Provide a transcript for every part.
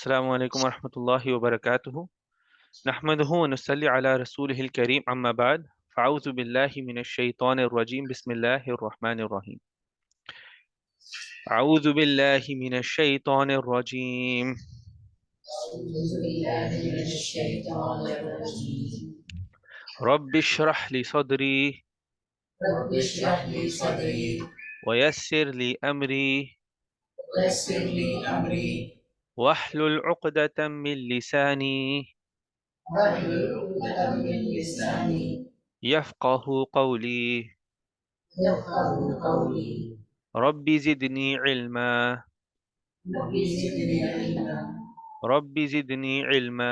अस्सलामु अलैकुम वरहमतुल्लाहि वबरकातुहु नहमदुहु व नुसल्ली अला रसूलिहिल करीम अम्मा बाद फ़अऊज़ु बिल्लाहि मिनश शैतानिर रजीम बिस्मिल्लाहिर रहमानिर रहीम अऊज़ु बिल्लाहि मिनश शैतानिर रजीम रब्बिश्रह ली सदरी व यस्सिर ली अमरी वहलुल उक़दतम मिन लिसानी यफ़क़हू क़ौली रब्बी ज़िदनी इल्मा रब्बी ज़िदनी इल्मा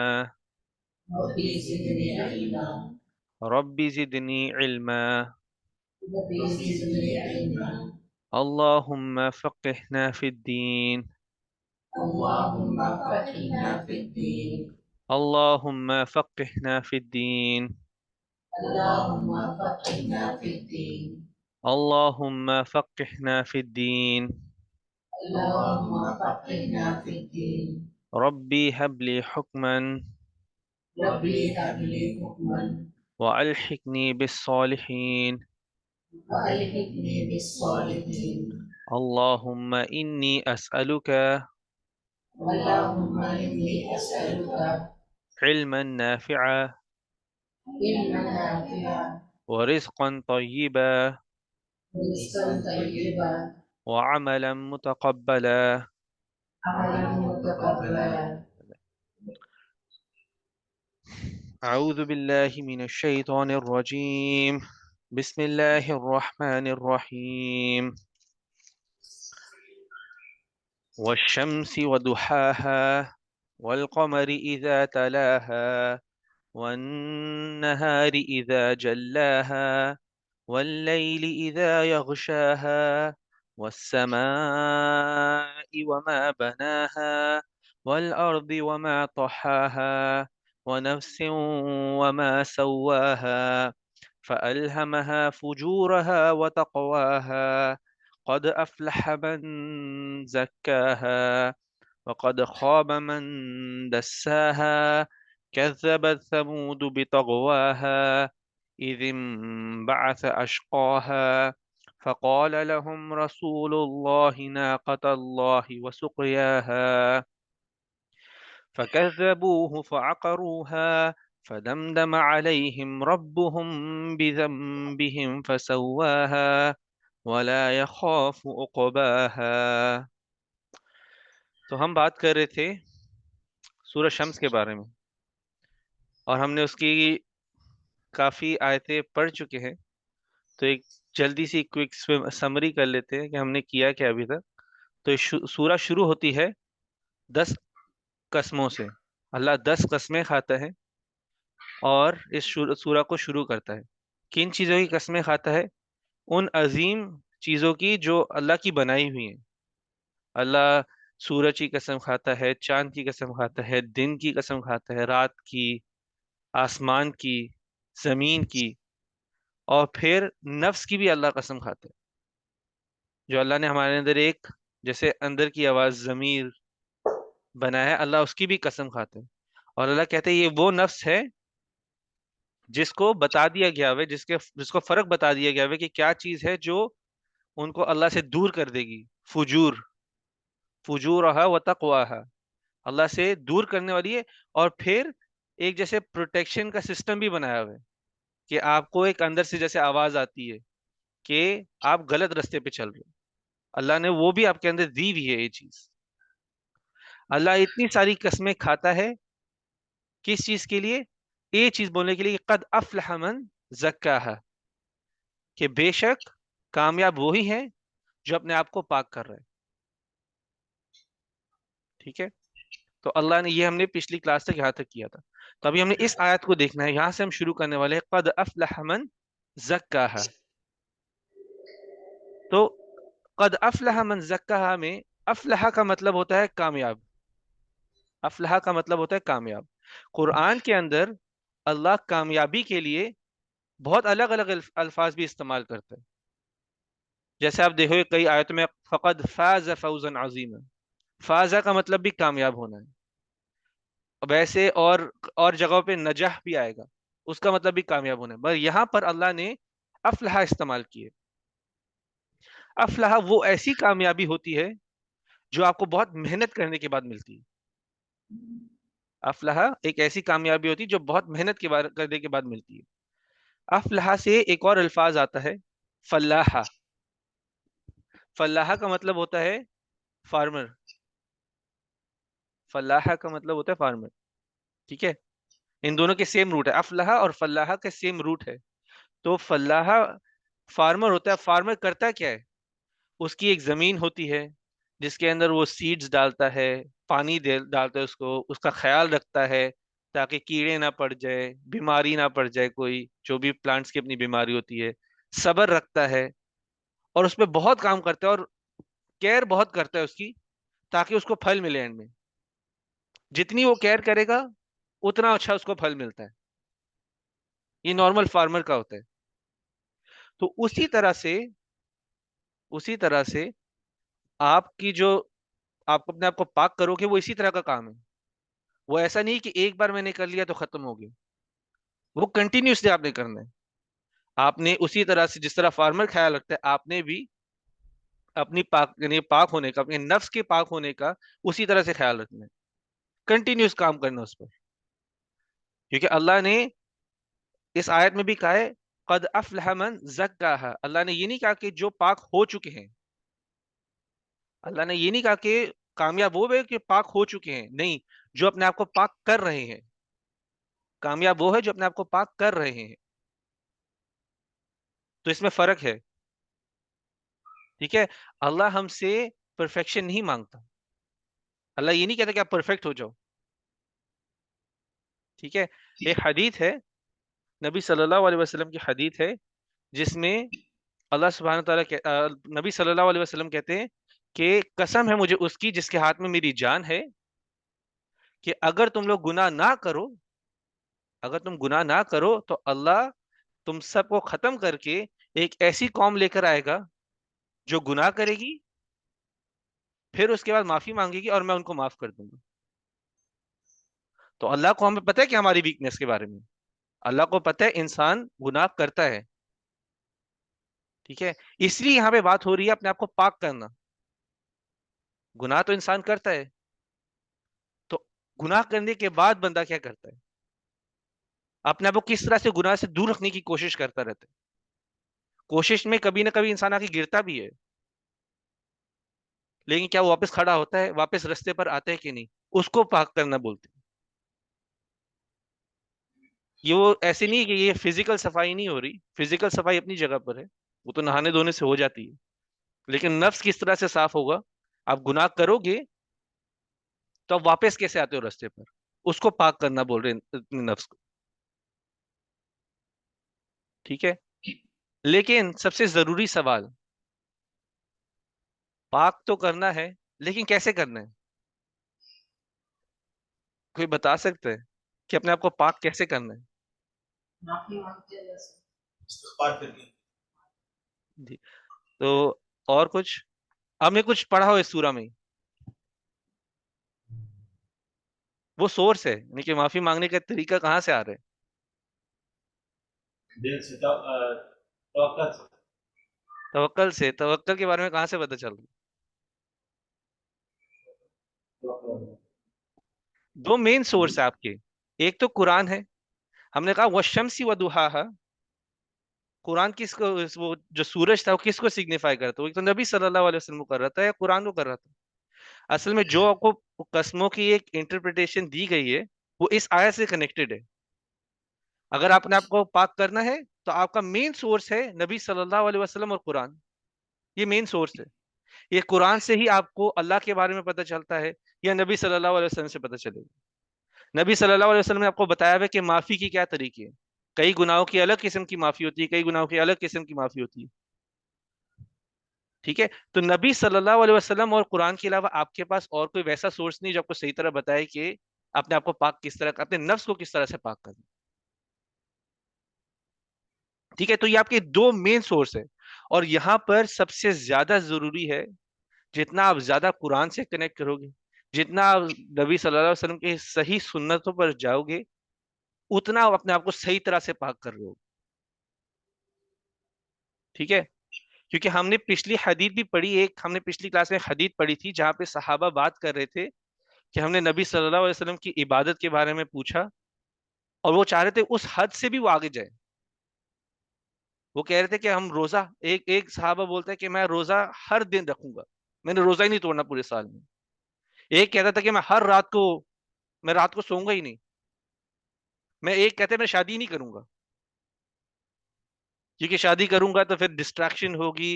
रब्बी ज़िदनी इल्मा अल्लाहुम्मा फ़क़िहना फ़िद्दीन अल्लाहुम्मा फ़क़िहना फ़िद्दीन अल्लाहुम्मा फ़क़िहना फ़िद्दीन रब्बी हबली हुक्मन व अलहिक़नी बिस्सॉलिहीन अल्लाहुम्मा इन्नी अस्अलुका इल्मन नाफ़िअ व रिज़्क़न तय्यिबा व अमलन मुतक़ब्बला। अऊज़ु बिल्लाहि मिनश शैतानिर रजीम बिस्मिल्लाहिर रहमानिर रहीम वश्शम्सि वदुहाहा वल्क़मरि इज़ा तलाहा वन्नहारि इज़ा जल्लाहा वल्लैलि इज़ा यग़शाहा वस्समाइ वमा बनाहा वल्अर्दि वमा तहाहा वनफ्सिन वमा सव्वाहा फ़अल्हमहा फ़ुजूरहा वतक़वाहा क़द अफ़लह मन ज़क्काहा वक़द ख़ाब मन दस्साहा कज़्ज़बत समूद बितग़वाहा इज़ इंबअस अशक़ाहा फ़क़ाल लहुम रसूलुल्लाहि नाक़तल्लाहि वसुक़याहा फ़कज़्ज़बूहु फ़अक़रूहा फ़दमदम अलैहिम रब्बुहुम बिज़ंबिहिम फ़सव्वाहा वला यख़ाफ़ु उक़बाहा। तो हम बात कर रहे थे सूरह शम्स के बारे में और हमने उसकी काफ़ी आयतें पढ़ चुके हैं। तो एक जल्दी सी क्विक समरी कर लेते हैं कि हमने किया क्या अभी तक। तो सूरह शुरू होती है 10 कस्मों से। अल्लाह 10 कस्में खाता है और इस सूरह को शुरू करता है। किन चीज़ों की कस्में खाता है? उन अजीम चीज़ों की जो अल्लाह की बनाई हुई हैं। अल्लाह सूरज की कसम खाता है, चांद की कसम खाता है, दिन की कसम खाता है, रात की, आसमान की, जमीन की, और फिर नफ्स की भी अल्लाह कसम खाता है। जो अल्लाह ने हमारे अंदर एक जैसे अंदर की आवाज जमीर बनाया है, अल्लाह उसकी भी कसम खाता है। और अल्लाह कहते हैं ये वो नफ्स है जिसको बता दिया गया है, जिसको फर्क बता दिया गया है कि क्या चीज है जो उनको अल्लाह से दूर कर देगी। फुजूर फुजूरहा व तक़वाहा, अल्लाह से दूर करने वाली है। और फिर एक जैसे प्रोटेक्शन का सिस्टम भी बनाया हुआ है कि आपको एक अंदर से जैसे आवाज आती है कि आप गलत रास्ते पे चल रहे हो, अल्लाह ने वो भी आपके अंदर दी हुई है ये चीज। अल्लाह इतनी सारी कस्में खाता है किस चीज के लिए? ये चीज बोलने के लिए कि कद अफलह मन ज़क्काहा, कि बेशक कामयाब वही है जो अपने आप को पाक कर रहा है। ठीक है, तो अल्लाह ने ये हमने पिछली क्लास तक यहाँ तक किया था। तो अभी हमने इस आयत को देखना है, यहां से हम शुरू करने वाले हैं। कद अफलह मन ज़क्काहा। तो कद अफलह मन ज़क्काहा में अफलह का मतलब होता है कामयाब। अफलह का मतलब होता है कामयाब। कुरान के अंदर अल्लाह कामयाबी के लिए बहुत अलग अलग अल्फाज भी इस्तेमाल करता है। जैसे आप देखोगे कई आयतों में फ़क़द फ़ाज़ फ़ौज़न अज़ीमा, फ़ाज़ा का मतलब भी कामयाब होना है। वैसे और जगहों पे नजह भी आएगा, उसका मतलब भी कामयाब होना है, पर यहां पर अल्लाह ने अफलाह इस्तेमाल किए। अफलाह वो ऐसी कामयाबी होती है जो आपको बहुत मेहनत करने के बाद मिलती है। अफलाह एक ऐसी कामयाबी होती है जो बहुत मेहनत के बाद करने के बाद मिलती है। अफलाह से एक और अल्फाज आता है, फलाहा। फलाहा का मतलब होता है फार्मर। फलाहा का मतलब होता है फार्मर। ठीक है, इन दोनों के सेम रूट है, अफलाहा और फलाहा के सेम रूट है। तो फलाहा फार्मर होता है। फार्मर करता क्या है, उसकी एक जमीन होती है जिसके अंदर वो सीड्स डालता है, पानी डालता है उसको, उसका ख्याल रखता है ताकि कीड़े ना पड़ जाए, बीमारी ना पड़ जाए, कोई जो भी प्लांट्स की अपनी बीमारी होती है, सब्र रखता है और उस पर बहुत काम करता है और केयर बहुत करता है उसकी, ताकि उसको फल मिले एंड में। जितनी वो केयर करेगा उतना अच्छा उसको फल मिलता है। ये नॉर्मल फार्मर का होता है। तो उसी तरह से आपकी जो आप अपने आप को पाक करोगे वो इसी तरह का काम है। वो ऐसा नहीं कि एक बार मैंने कर लिया तो खत्म हो गया, वो कंटिन्यूसली आपने करना है। आपने उसी तरह से जिस तरह फार्मर ख्याल रखता है, आपने भी अपनी पाक यानी पाक होने का, अपने नफ्स के पाक होने का उसी तरह से ख्याल रखना है। कंटिन्यूस काम करना उस पर, क्योंकि अल्लाह ने इस आयत में भी कहा है, कद अफलह मन ज़क्काहा। अल्लाह ने ये नहीं कहा कि जो पाक हो चुके हैं। अल्लाह ने ये नहीं कहा कि कामयाब वो है कि पाक हो चुके हैं, नहीं, जो अपने आप को पाक कर रहे हैं। कामयाब वो है जो अपने आप को पाक कर रहे हैं। तो इसमें फर्क है। ठीक है, अल्लाह हमसे परफेक्शन नहीं मांगता। अल्लाह ये नहीं कहता कि आप परफेक्ट हो जाओ। ठीक है, एक हदीत है, नबी सल्लल्लाहु अलैहि वसल्लम की हदीत है, जिसमें अल्लाह सुब्हानहू तआला नबी सल्लल्लाहु अलैहि वसल्लम कहते हैं कि कसम है मुझे उसकी जिसके हाथ में मेरी जान है, कि अगर तुम लोग गुनाह ना करो, अगर तुम गुनाह ना करो तो अल्लाह तुम सबको खत्म करके एक ऐसी कौम लेकर आएगा जो गुनाह करेगी, फिर उसके बाद माफी मांगेगी और मैं उनको माफ कर दूंगा। तो अल्लाह को हमें पता है कि हमारी वीकनेस के बारे में, अल्लाह को पता है इंसान गुनाह करता है। ठीक है, इसलिए यहाँ पे बात हो रही है अपने आप को पाक करना। गुनाह तो इंसान करता है, तो गुनाह करने के बाद बंदा क्या करता है, अपने आप को किस तरह से गुनाह से दूर रखने की कोशिश करता रहता है। कोशिश में कभी ना कभी इंसान आके गिरता भी है, लेकिन क्या वो वापस खड़ा होता है, वापस रास्ते पर आता है कि नहीं, उसको पाक करना बोलते हैं। ये वो ऐसे नहीं है कि ये फिजिकल सफाई नहीं हो रही, फिजिकल सफाई अपनी जगह पर है, वो तो नहाने धोने से हो जाती है, लेकिन नफ्स किस तरह से साफ होगा। आप गुनाह करोगे तो आप वापस कैसे आते हो रास्ते पर, उसको पाक करना बोल रहे हैं अपने नफ्स को। ठीक है, लेकिन सबसे जरूरी सवाल, पाक तो करना है, लेकिन कैसे करना है? कोई बता सकता है कि अपने आप को पाक कैसे करना है? माफी मांगते हैं जैसे इस्तिग़फ़ार करके। जी, तो और कुछ आपने कुछ पढ़ा हो इस सूरा में? वो सोर्स है, यानी कि माफी मांगने का तरीका कहाँ से आ रहा है? दिल से तवक्कुल से। तवक्कल से। तवक्कल के बारे में कहाँ से पता चल रहा है? तवक्कुल। दो मेन सोर्स है आपके, एक तो कुरान है। हमने कहा वशम्सी व दुहाहा, कुरान किसको, वो जो सूरज था वो किसको सिग्निफाई करता है? वो एक तो नबी सल्लल्लाहु अलैहि वसल्लम को कर रहा था या कुरान को कर रहा था? असल में जो आपको कस्मों की एक इंटरप्रिटेशन दी गई है वो इस आयत से कनेक्टेड है। अगर आपने आपको पाक करना है तो आपका मेन सोर्स है नबी सल्लल्लाहु अलैहि वसल्लम और कुरान। ये मेन सोर्स है। ये कुरान से ही आपको अल्लाह के बारे में पता चलता है या नबी सल्लल्लाहु अलैहि वसल्लम से पता चलेगा। नबी सल्लल्लाहु अलैहि वसल्लम ने आपको बताया है कि माफी की क्या तरीके हैं। कई गुनाहों की अलग किस्म की माफी होती है, कई गुनाहों की अलग किस्म की माफी होती है। ठीक है, तो नबी सल्लल्लाहु अलैहि वसल्लम और कुरान के अलावा आपके पास और कोई वैसा सोर्स नहीं जो आपको सही तरह बताए कि अपने आप को पाक किस तरह, अपने नफ्स को किस तरह से पाक करना। ठीक है, तो ये आपके दो मेन सोर्स है। और यहां पर सबसे ज्यादा जरूरी है, जितना आप ज्यादा कुरान से कनेक्ट करोगे, जितना आप नबी सल्लल्लाहु अलैहि वसल्लम के सही सुन्नतों पर जाओगे, उतना आप अपने आप को सही तरह से पाक कर रहे हो। ठीक है, क्योंकि हमने पिछली हदीस भी पढ़ी, एक हमने पिछली क्लास में हदीस पढ़ी थी जहां पे सहाबा बात कर रहे थे कि हमने नबी सल्लल्लाहु अलैहि वसल्लम की इबादत के बारे में पूछा, और वो चाह रहे थे उस हद से भी वो आगे जाए। वो कह रहे थे कि हम रोजा, एक एक सहाबा बोलता है कि मैं रोजा हर दिन रखूंगा, मैंने रोजा ही नहीं तोड़ना पूरे साल में। एक कहता था कि मैं रात को सोऊंगा ही नहीं। एक कहते मैं शादी ही नहीं करूंगा, क्योंकि शादी करूंगा तो फिर डिस्ट्रैक्शन होगी,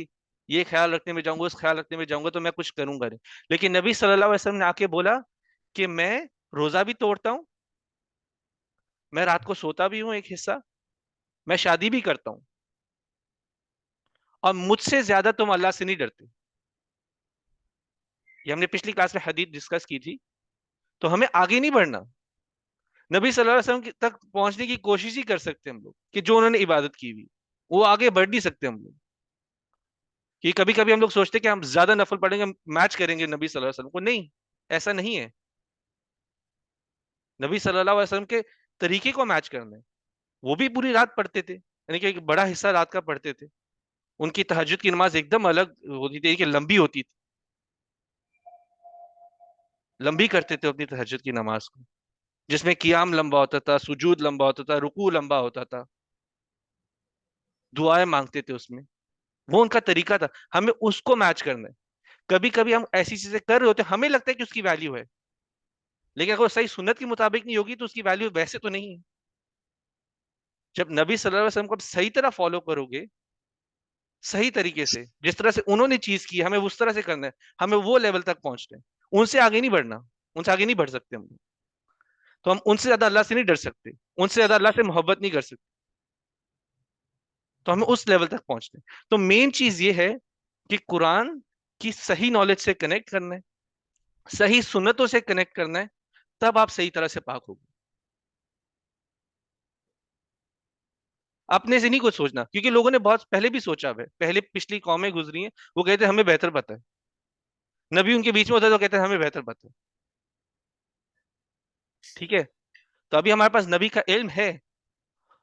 ये ख्याल रखने में जाऊंगा, उस ख्याल रखने में जाऊंगा, तो मैं कुछ करूंगा नहीं। लेकिन नबी सल्लल्लाहु अलैहि वसल्लम ने आके बोला कि मैं रोजा भी तोड़ता हूँ, मैं रात को सोता भी हूँ एक हिस्सा, मैं शादी भी करता हूँ, और मुझसे ज्यादा तुम अल्लाह से नहीं डरते। ये हमने पिछली क्लास में हदीस डिस्कस की थी। तो हमें आगे नहीं बढ़ना, नबी सल्लल्लाहु अलैहि वसल्लम तक पहुंचने की कोशिश ही कर सकते हैं हम लोग, कि जो उन्होंने इबादत की हुई, वो आगे बढ़ नहीं सकते हम लोग। कि कभी कभी हम लोग सोचते हैं कि हम ज्यादा नफल पढ़ेंगे, मैच करेंगे नबी सल्लल्लाहु अलैहि वसल्लम को। नहीं, ऐसा नहीं है। नबी सल्लल्लाहु अलैहि वसल्लम के तरीके को मैच करना है। वो भी पूरी रात पढ़ते थे, यानी कि एक बड़ा हिस्सा रात का पढ़ते थे। उनकी तहज्जुद की नमाज एकदम अलग होती थी, कि लंबी होती थी, लंबी करते थे अपनी तहज्जुद की नमाज को, जिसमें कियाम लंबा होता था, सुजूद लंबा होता था, रुकू लंबा होता था, दुआएं मांगते थे उसमें। वो उनका तरीका था, हमें उसको मैच करना है। कभी कभी हम ऐसी चीजें कर रहे होते हैं, हमें लगता है कि उसकी वैल्यू है, लेकिन अगर वो सही सुन्नत के मुताबिक नहीं होगी तो उसकी वैल्यू वैसे तो नहीं है। जब नबी सल्लल्लाहु अलैहि वसल्लम को आप सही तरह फॉलो करोगे, सही तरीके से, जिस तरह से उन्होंने चीज की हमें उस तरह से करना है, हमें वो लेवल तक पहुंचना है। उनसे आगे नहीं बढ़ना, उनसे आगे नहीं बढ़ सकते हम। तो हम उनसे ज्यादा अल्लाह से नहीं डर सकते, उनसे ज्यादा अल्लाह से मोहब्बत नहीं कर सकते। तो हमें उस लेवल तक पहुंचना है। तो मेन चीज ये है कि कुरान की सही नॉलेज से कनेक्ट करना है, सही सुन्नतों से कनेक्ट करना है, तब आप सही तरह से पाक होगे। अपने से नहीं कुछ सोचना, क्योंकि लोगों ने बहुत पहले भी सोचा है, पहले पिछली कौमें गुजरी हैं, वो कहते हैं हमें बेहतर पता है। नबी उनके बीच में होता है तो कहते हैं हमें बेहतर पता है। ठीक है, तो अभी हमारे पास नबी का इल्म है,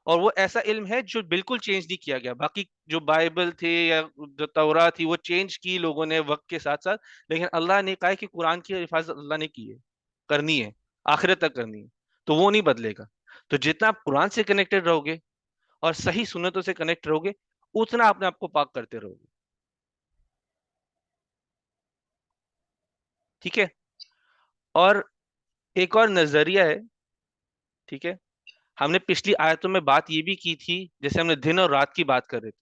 और वो ऐसा इल्म है जो बिल्कुल चेंज नहीं किया गया। बाकी जो बाइबल थे या जो तौरा थी, वो चेंज की लोगों ने वक्त के साथ साथ, लेकिन अल्लाह ने कहा है कि कुरान की हिफाजत अल्लाह ने की है, करनी है, आखिरत तक करनी है। तो वो नहीं बदलेगा। तो जितना आप कुरान से कनेक्टेड रहोगे और सही सुन्नतों से कनेक्ट रहोगे, उतना अपने आप को पाक करते रहोगे। ठीक है, और एक और नजरिया है। ठीक है, हमने पिछली आयतों में बात ये भी की थी, जैसे हमने दिन और रात की बात कर रहे थे,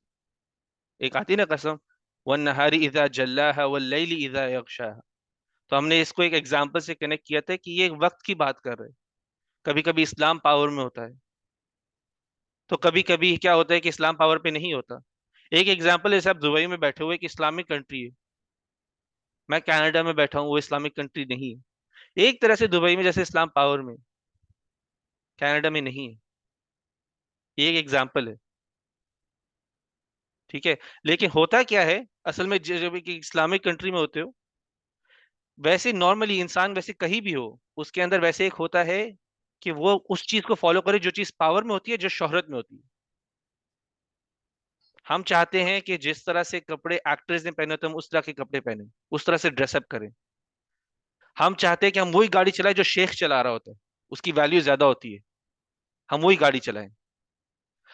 एक आती ना कसम, वन नहारी इजा जल्ला है वल्लैली इजा यगशा। तो हमने इसको एक एग्जाम्पल से कनेक्ट किया था कि ये एक वक्त की बात कर रहे हैं। कभी कभी इस्लाम पावर में होता है, तो कभी कभी क्या होता है कि इस्लाम पावर पे नहीं होता। एक एग्जाम्पल है, आप दुबई में बैठे हुए, एक इस्लामिक कंट्री है। मैं कनाडा में बैठा हूँ, वो इस्लामिक कंट्री नहीं है। एक तरह से दुबई में जैसे इस्लाम पावर में, कनाडा में नहीं है। ये एक एग्जाम्पल है। ठीक है, लेकिन होता क्या है असल में, जब एक इस्लामिक कंट्री में होते हो, वैसे नॉर्मली इंसान वैसे कहीं भी हो, उसके अंदर वैसे एक होता है कि वो उस चीज को फॉलो करे जो चीज पावर में होती है, जो शोहरत में होती है। हम चाहते हैं कि जिस तरह से कपड़े एक्टर्स ने पहने होते हैं, हम उस तरह के कपड़े पहने, उस तरह से ड्रेसअप करें। हम चाहते हैं कि हम वही गाड़ी चलाएं जो शेख चला रहा होता है, उसकी वैल्यू ज्यादा होती है, हम वही गाड़ी चलाएं।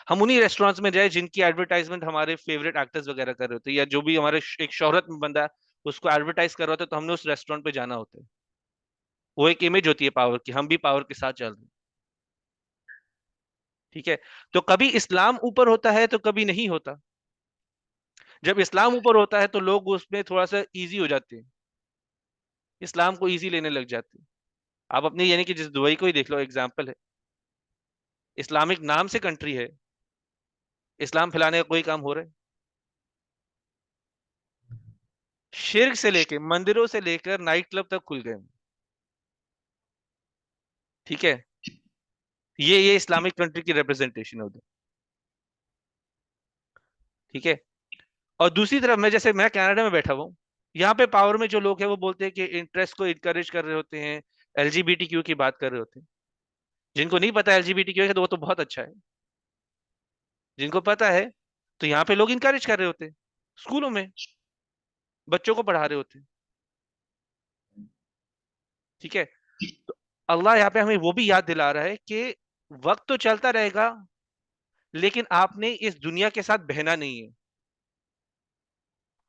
हम उन्हीं रेस्टोरेंट्स में जाए जिनकी एडवर्टाइजमेंट हमारे फेवरेट एक्टर्स वगैरह कर रहे होते हैं, या जो भी हमारे एक शोहरत में बंदा है उसको एडवर्टाइज कर रहा होता है, तो हमने उस रेस्टोरेंट पे जाना होता है। वो एक इमेज होती है पावर की, हम भी पावर के साथ चल रहे हैं। ठीक है, तो कभी इस्लाम ऊपर होता है तो कभी नहीं होता। जब इस्लाम ऊपर होता है तो लोग उसमें थोड़ा सा इजी हो जाते हैं, इस्लाम को इजी लेने लग जाते हैं। आप अपने यानी कि जिस दुबई को ही देख लो, एग्जाम्पल है, इस्लामिक नाम से कंट्री है, इस्लाम फैलाने का कोई काम हो रहा है? शिर्क से लेके मंदिरों से लेकर नाइट क्लब तक खुल गए। ठीक है, ये इस्लामिक कंट्री की रिप्रेजेंटेशन है उधर। ठीक है, और दूसरी तरफ मैं, जैसे मैं कनाडा में बैठा हुआ हूँ, यहाँ पे पावर में जो लोग हैं वो बोलते हैं कि इंटरेस्ट को इनकरेज कर रहे होते हैं, एलजीबीटीक्यू की बात कर रहे होते हैं। जिनको नहीं पता एलजीबीटीक्यू है तो वो तो बहुत अच्छा है। जिनको पता है तो यहाँ पे लोग इनकरेज कर रहे होते हैं, स्कूलों में बच्चों को पढ़ा रहे होते हैं। ठीक है। तो अल्लाह यहाँ पे हमें वो भी याद दिला रहा है कि वक्त तो चलता रहेगा, लेकिन आपने इस दुनिया के साथ बहना नहीं है।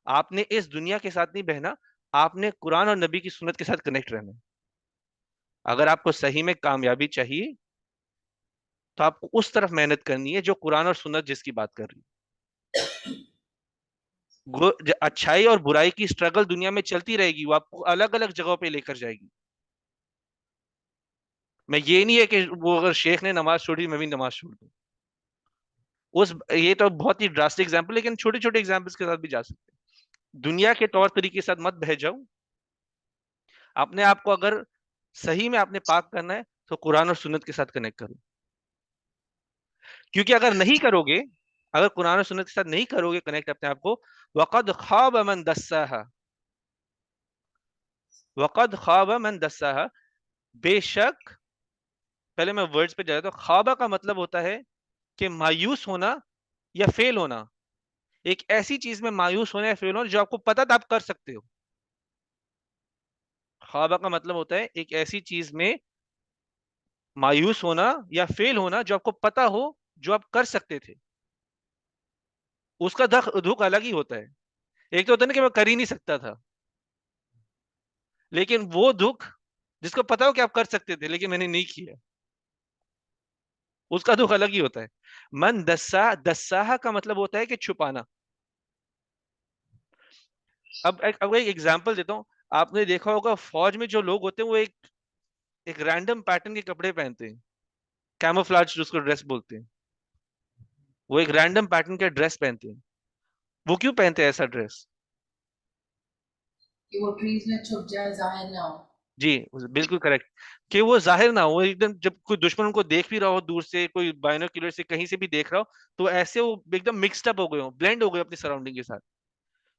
आपने इस दुनिया के साथ नहीं बहना, आपने कुरान और नबी की सुन्नत के साथ कनेक्ट रहना है। अगर आपको सही में कामयाबी चाहिए तो आपको उस तरफ मेहनत करनी है जो कुरान और सुन्नत जिसकी बात कर रही है। अच्छाई और बुराई की स्ट्रगल दुनिया में चलती रहेगी, वो आपको अलग अलग जगहों पे लेकर जाएगी। मैं ये नहीं है कि वो अगर शेख ने नमाज छोड़ी मैं भी नमाज छोड़ दूं। उस ये तो बहुत ही ड्रास्टिक एग्जांपल, लेकिन छोटे छोटे एग्जांपल्स के साथ भी जा सकते हैं। दुनिया के तौर तरीके के साथ मत बह जाओ। अपने आप को अगर सही में आपने पाक करना है तो कुरान और सुन्नत के साथ कनेक्ट करो। क्योंकि अगर नहीं करोगे, अगर कुरान और सुन्नत के साथ नहीं करोगे कनेक्ट अपने आप को, वक़द खाब मन दस्साहा, वक़द खाब मन दस्साहा, बेशक, पहले मैं वर्ड्स पे जा रहा था। ख्वाबा का मतलब होता है कि मायूस होना या फेल होना। एक ऐसी चीज में मायूस होना या फेल होना जो आपको पता था आप कर सकते हो। ख्वाबा का मतलब होता है एक ऐसी चीज में मायूस होना या फेल होना जो आपको पता हो, जो आप कर सकते थे। उसका दुख अलग ही होता है। एक तो होता है ना कि मैं कर ही नहीं सकता था, लेकिन वो दुख जिसको पता हो कि आप कर सकते थे लेकिन मैंने नहीं किया, उसका दुख अलग ही होता है। मन दस्सा, दस्साहा का मतलब होता है कि छुपाना। अब एक एग्जांपल देता हूँ। आपने देखा होगा फौज में जो लोग होते हैं वो एक एक रैंडम पैटर्न के कपड़े पहनते हैं, कैमोफ्लाज जिसको ड्रेस बोलते हैं। वो एक रैंडम पैटर्न का ड्रेस पहनते हैं। वो क्यों पहनते हैं ऐसा ड्रेस? कि वो ट्रीज में छुप जाए, जाहिर ना हो। जी, बिल्कुल करेक्ट। कि वो जाहिर ना हो एकदम, जब कोई दुश्मन उनको देख भी रहा हो दूर से, कोई बाइनोक्यूलर से कहीं से भी देख रहा हो, तो ऐसे वो एकदम मिक्सड अप हो गए हो, ब्लेंड हो गए अपनी सराउंडिंग के साथ।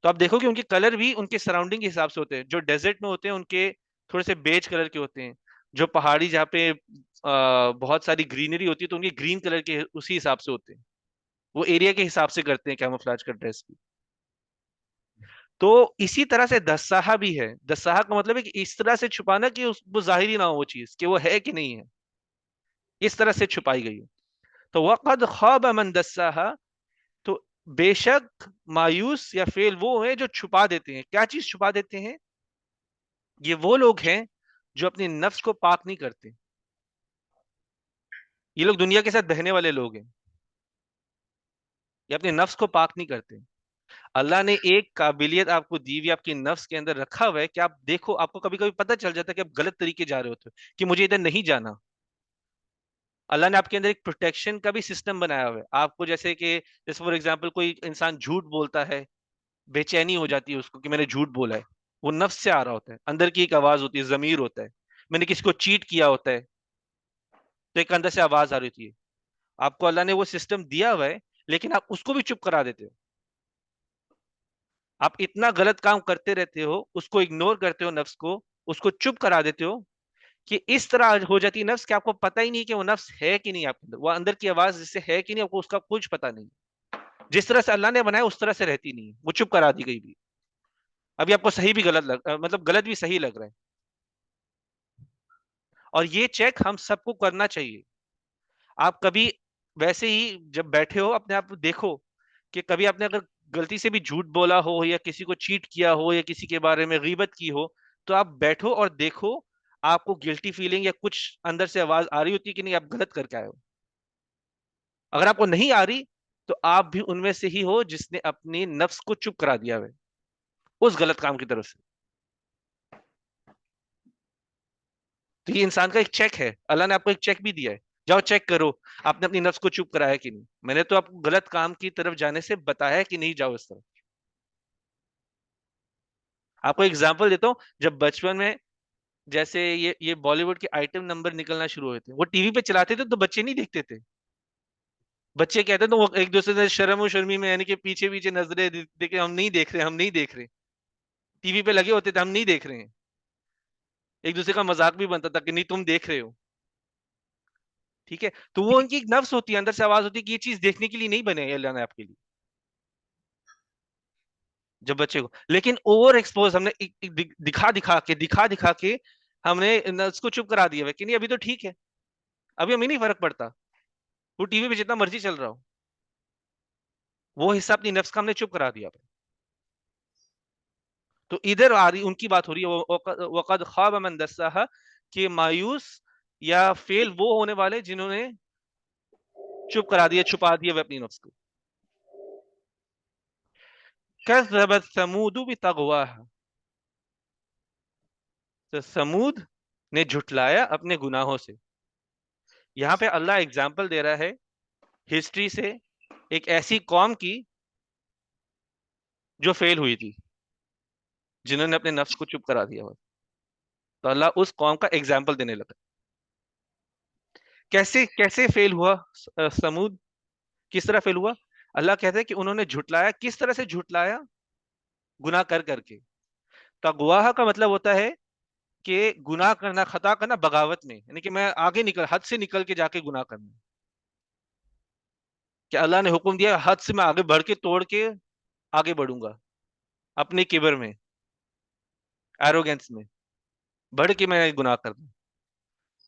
तो आप देखोगे उनके कलर भी उनके सराउंडिंग के हिसाब से होते हैं। जो डेजर्ट में होते हैं उनके थोड़े से बेज कलर के होते हैं। जो पहाड़ी जहाँ पे बहुत सारी ग्रीनरी होती है तो उनके ग्रीन कलर के उसी हिसाब से होते हैं। वो एरिया के हिसाब से करते हैं कैमोफ्लेज का ड्रेस भी। तो इसी तरह से दस्साहा भी है। दस्साहा का मतलब है कि इस तरह से छुपाना कि वो जाहिर ही ना हो वो चीज कि वो है कि नहीं है, इस तरह से छुपाई गई है। तो वक़द ख़ाब मन दस्साहा, तो बेशक मायूस या फेल वो है जो छुपा देते हैं। क्या चीज छुपा देते हैं? ये वो लोग हैं जो अपने नफ्स को पाक नहीं करते। ये लोग दुनिया के साथ बहने वाले लोग हैं। ये अपने नफ्स को पाक नहीं करते। अल्लाह ने एक काबिलियत आपको दी हुई, आपके नफ्स के अंदर रखा हुआ है कि आप देखो, आपको कभी कभी पता चल जाता है कि आप गलत तरीके जा रहे होते हो, कि मुझे इधर नहीं जाना। अल्लाह ने आपके अंदर एक प्रोटेक्शन का भी सिस्टम बनाया हुआ है आपको। जैसे फॉर एग्जाम्पल कोई इंसान झूठ बोलता है, बेचैनी हो जाती है उसको कि मैंने झूठ बोला है। वो नफ्स से आ रहा होता है, अंदर की एक आवाज होती है, जमीर होता है। मैंने किसी को चीट किया होता है तो एक अंदर से आवाज आ रही होती है। आपको अल्लाह ने वो सिस्टम दिया हुआ है, लेकिन आप उसको भी चुप करा देते हो। आप इतना गलत काम करते रहते हो, उसको इग्नोर करते हो, नफ्स को उसको चुप करा देते हो कि इस तरह हो जाती है नफ्स कि आपको पता ही नहीं कि वो नफ्स है कि नहीं आपके अंदर, वो अंदर की आवाज जिससे है कि नहीं आपको उसका कुछ पता नहीं। जिस तरह से अल्लाह ने बनाया उस तरह से रहती नहीं है, वो चुप करा दी गई भी। अभी आपको सही भी गलत मतलब गलत भी सही लग रहा है। और ये चेक हम सबको करना चाहिए। आप कभी वैसे ही जब बैठे हो अपने आप को देखो कि कभी आपने अगर गलती से भी झूठ बोला हो या किसी को चीट किया हो या किसी के बारे में गीबत की हो, तो आप बैठो और देखो आपको गिल्टी फीलिंग या कुछ अंदर से आवाज आ रही होती है कि नहीं, आप गलत करके आए हो। अगर आपको नहीं आ रही तो आप भी उनमें से ही हो जिसने अपनी नफ्स को चुप करा दिया है उस गलत काम की तरफ से। तो ये इंसान का एक चेक है, अल्लाह ने आपको एक चेक भी दिया है। जाओ चेक करो आपने अपनी नफ्स को चुप कराया कि नहीं। मैंने तो आपको गलत काम की तरफ जाने से बताया है कि नहीं जाओ इस तरफ। आपको एग्जांपल देता हूँ। जब बचपन में जैसे ये बॉलीवुड के आइटम नंबर निकलना शुरू हुए थे, वो टीवी पे चलाते थे तो बच्चे नहीं देखते थे। बच्चे कहते थे तो वो एक दूसरे से शर्म और शर्मी में, यानी कि पीछे पीछे नजरें देखे, हम नहीं देख रहे, हम नहीं देख रहे। टीवी पे लगे होते थे, हम नहीं देख रहे हैं, एक दूसरे का मजाक भी बनता था कि नहीं तुम देख रहे हो। ठीक है, तो वो उनकी एक नफ्स होती है, अंदर से आवाज होती है कि ये चीज देखने के लिए नहीं बने हैं अल्लाह ने आपके लिए, जब बच्चे को। लेकिन ओवर एक्सपोज हमने दिखा दिखा के हमने नफ्स को चुप करा दिया है कि नहीं अभी तो ठीक है, अभी हमें नहीं फर्क पड़ता, वो टीवी पे जितना मर्जी चल रहा हो, वो हिस्सा अपनी नफ्स का हमने चुप करा दिया। तो इधर आ रही उनकी बात हो रही है, वक़द ख़ाब मन दस्साहा, कि मायूस या फेल वो होने वाले जिन्होंने चुप करा दिया, छुपा दिया वे अपनी नफ्स को। कज़्ज़बत समूद बितग़वाहा, तो समूद ने झुटलाया अपने गुनाहों से। यहाँ पे अल्लाह एग्जाम्पल दे रहा है हिस्ट्री से एक ऐसी कौम की जो फेल हुई थी, जिन्होंने अपने नफ्स को चुप करा दिया। तो अल्लाह उस कौम का एग्जाम्पल देने लगा। कैसे कैसे फेल हुआ समूद, किस तरह फेल हुआ? अल्लाह कहते हैं कि उन्होंने झुटलाया। किस तरह से झुटलाया? गुनाह कर करके। तकवाह का मतलब होता है कि गुनाह करना, खता करना बगावत में, यानी कि मैं आगे निकल, हद से निकल के जाके गुनाह करना। कि अल्लाह ने हुक्म दिया, हद से मैं आगे बढ़ के, तोड़ के आगे बढ़ूंगा, अपने किबर में, एरोगेंस में बढ़ के मैं गुनाह करना।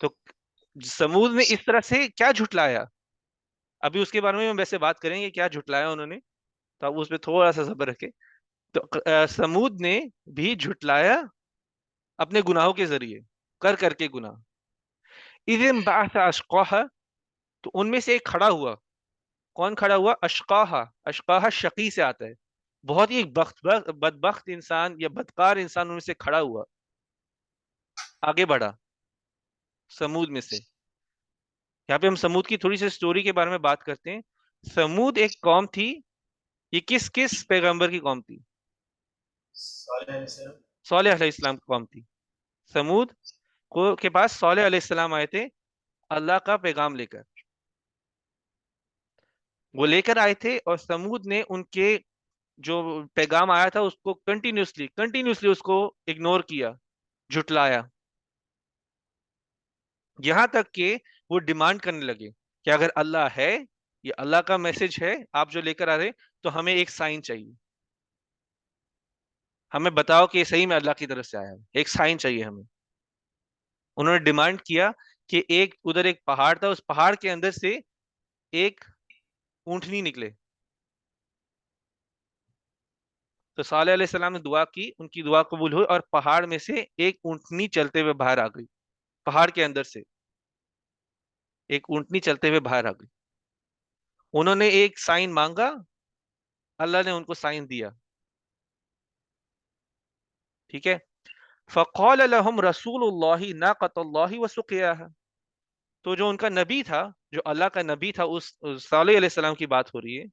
तो समूद ने इस तरह से क्या झुटलाया, अभी उसके बारे में हम वैसे बात करेंगे क्या झुटलाया उन्होंने, तो आप उसमें थोड़ा सा सब्र रखें। तो समूद ने भी झुटलाया अपने गुनाहों के जरिए, कर करके गुनाह। इज़िम बाअस अशक़ाहा, तो उनमें से एक खड़ा हुआ। कौन खड़ा हुआ? अशक़ाहा। अशक़ाहा शकी से आता है, बहुत ही एक बदबख्त इंसान या बदकार इंसान उनमें से खड़ा हुआ, आगे बढ़ा समूद में से। यहाँ पे हम समूद की थोड़ी सी स्टोरी के बारे में बात करते हैं। समूद एक कौम थी, ये किस किस पैगंबर की कौम थी? सौलेह अलैहिस्सलाम की कौम थी। समूद को के पास सौलेह अलैहिस्सलाम आए थे अल्लाह का पैगाम लेकर। वो लेकर आए थे और समूद ने उनके जो पैगाम आया था उसको कंटिन्यूसली कंटिन्यूसली उसको इग्नोर किया, झुटलाया। यहां तक कि वो डिमांड करने लगे कि अगर अल्लाह है, ये अल्लाह का मैसेज है आप जो लेकर आ रहे, तो हमें एक साइन चाहिए, हमें बताओ कि ये सही में अल्लाह की तरफ से आया है, एक साइन चाहिए हमें। उन्होंने डिमांड किया कि एक उधर एक पहाड़ था, उस पहाड़ के अंदर से एक ऊंटनी निकले। तो सालेह अलैहिस्सलाम ने दुआ की, उनकी दुआ कबूल हुई और पहाड़ में से एक ऊंटनी चलते हुए बाहर आ गई। पहाड़ के अंदर से एक ऊंटनी चलते हुए बाहर आ गई। उन्होंने एक साइन मांगा, अल्लाह ने उनको साइन दिया। ठीक है। फ़क़ाल लहुम रसूलुल्लाहि नाक़तुल्लाहि व सुक़ियाहा, तो जो उनका नबी था, जो अल्लाह का नबी था, उस सालेह अलैहिस्सलाम की बात हो रही है,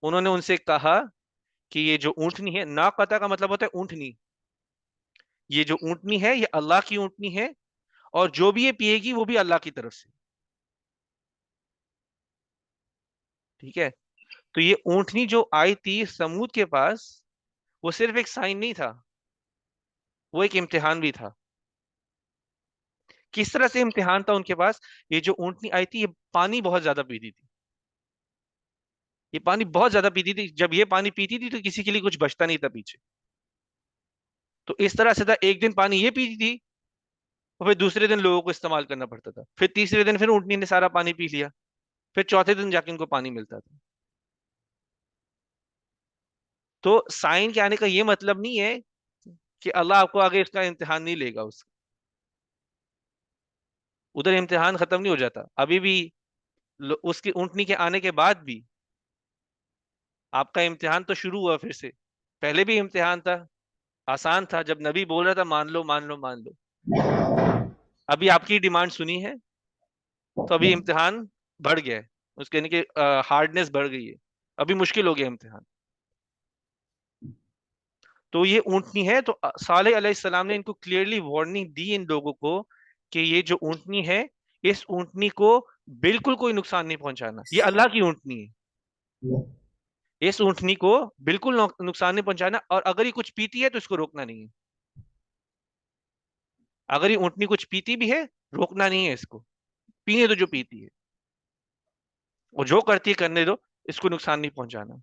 उन्होंने उनसे कहा कि ये जो ऊंटनी है, नाक़ता का मतलब होता है ऊंटनी, ये जो ऊंटनी है ये अल्लाह की ऊंटनी है, और जो भी ये पिएगी वो भी अल्लाह की तरफ से। ठीक है। तो ये ऊंटनी जो आई थी समूद के पास, वो सिर्फ एक साइन नहीं था, वो एक इम्तिहान भी था। किस तरह से इम्तिहान था उनके पास? ये जो ऊंटनी आई थी ये पानी बहुत ज्यादा पीती थी, ये पानी बहुत ज्यादा पीती थी। जब ये पानी पीती थी तो किसी के लिए कुछ बचता नहीं था पीछे। तो इस तरह से था, एक दिन पानी ये पीती थी और फिर दूसरे दिन लोगों को इस्तेमाल करना पड़ता था, फिर तीसरे दिन फिर ऊंटनी ने सारा पानी पी लिया, फिर चौथे दिन जाके उनको पानी मिलता था। तो साइन के आने का ये मतलब नहीं है कि अल्लाह आपको आगे इसका इम्तिहान नहीं लेगा, उधर इम्तिहान खत्म नहीं हो जाता अभी भी। उसकी ऊंटनी के आने के बाद भी आपका इम्तिहान तो शुरू हुआ फिर से। पहले भी इम्तिहान था, आसान था, जब नबी बोल रहा था मान लो मान लो मान लो। अभी आपकी डिमांड सुनी है तो अभी इम्तिहान बढ़ गया है, उसके यानी कि हार्डनेस बढ़ गई है, अभी मुश्किल हो गया इम्तिहान। तो ये ऊंटनी है, तो सालेह अलैहिस्सलाम ने इनको क्लियरली वार्निंग दी इन लोगों को कि ये जो ऊंटनी है, इस ऊंटनी को बिल्कुल कोई नुकसान नहीं पहुंचाना, ये अल्लाह की ऊंटनी है, इस ऊँटनी को बिल्कुल नुकसान नहीं पहुंचाना, और अगर ये कुछ पीती है तो इसको रोकना नहीं है। अगर ये ऊँटनी कुछ पीती भी है, रोकना नहीं है इसको, पीने दो जो पीती है, वो जो करती है करने दो, इसको नुकसान नहीं पहुंचाना।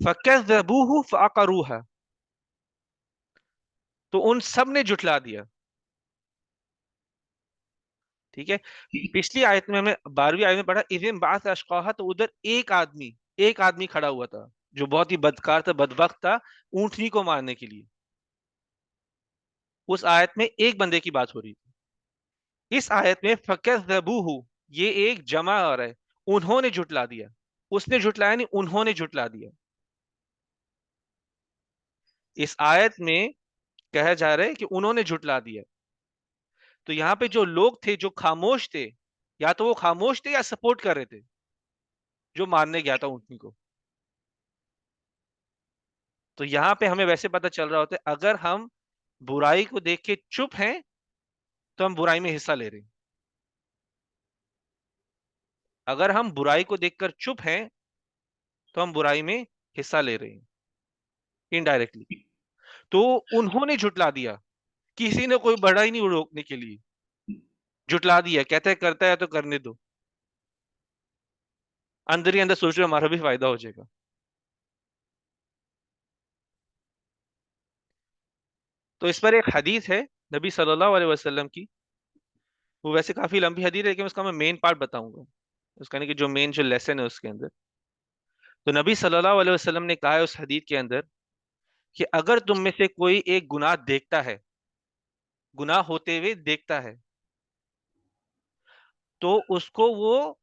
फकज़्ज़बूहु फअक़रूहा, तो उन सब ने जुटला दिया। ठीक है। पिछली आयत में, हमें 12वीं आयत में पढ़ा, इज़िम बाअस अशक़ाहा, तो उधर एक आदमी खड़ा हुआ था जो बहुत ही बदकार था, बदबख्त था, ऊंटनी को मारने के लिए। उस आयत में एक बंदे की बात हो रही थी। इस आयत में फकज़्ज़बूहु, ये एक जमा आ रहा है, उन्होंने जुटला दिया। उसने जुटलाया नहीं, उन्होंने जुटला दिया। इस आयत में कहा जा रहा है कि उन्होंने जुटला दिया। तो यहाँ पे जो लोग थे जो खामोश थे, या तो वो खामोश थे या सपोर्ट कर रहे थे जो मारने गया था ऊँटनी को। तो यहाँ पे हमें वैसे पता चल रहा होता है, अगर हम बुराई को देख के चुप हैं तो हम बुराई में हिस्सा ले रहे हैं। अगर हम बुराई को देखकर चुप हैं तो हम बुराई में हिस्सा ले रहे हैं इनडायरेक्टली। तो उन्होंने जुटला दिया, किसी ने कोई बढ़ा ही नहीं रोकने के लिए, जुटला दिया, कहते हैं करता है तो करने दो। अंदर ही अंदर सोच रहे हमारा भी फायदा हो जाएगा। तो इस पर एक हदीस है नबी सल्लल्लाहु अलैहि वसल्लम की। वो वैसे काफी लंबी हदीस है, लेकिन उसका मैं मेन पार्ट बताऊंगा, उसका नहीं कि जो मेन जो लेसन है उसके अंदर। तो नबी सल्लल्लाहु अलैहि वसल्लम ने कहा है उस हदीस के अंदर कि अगर तुम में से कोई एक गुनाह देखता है, गुनाह होते हुए देखता है, तो उसको वो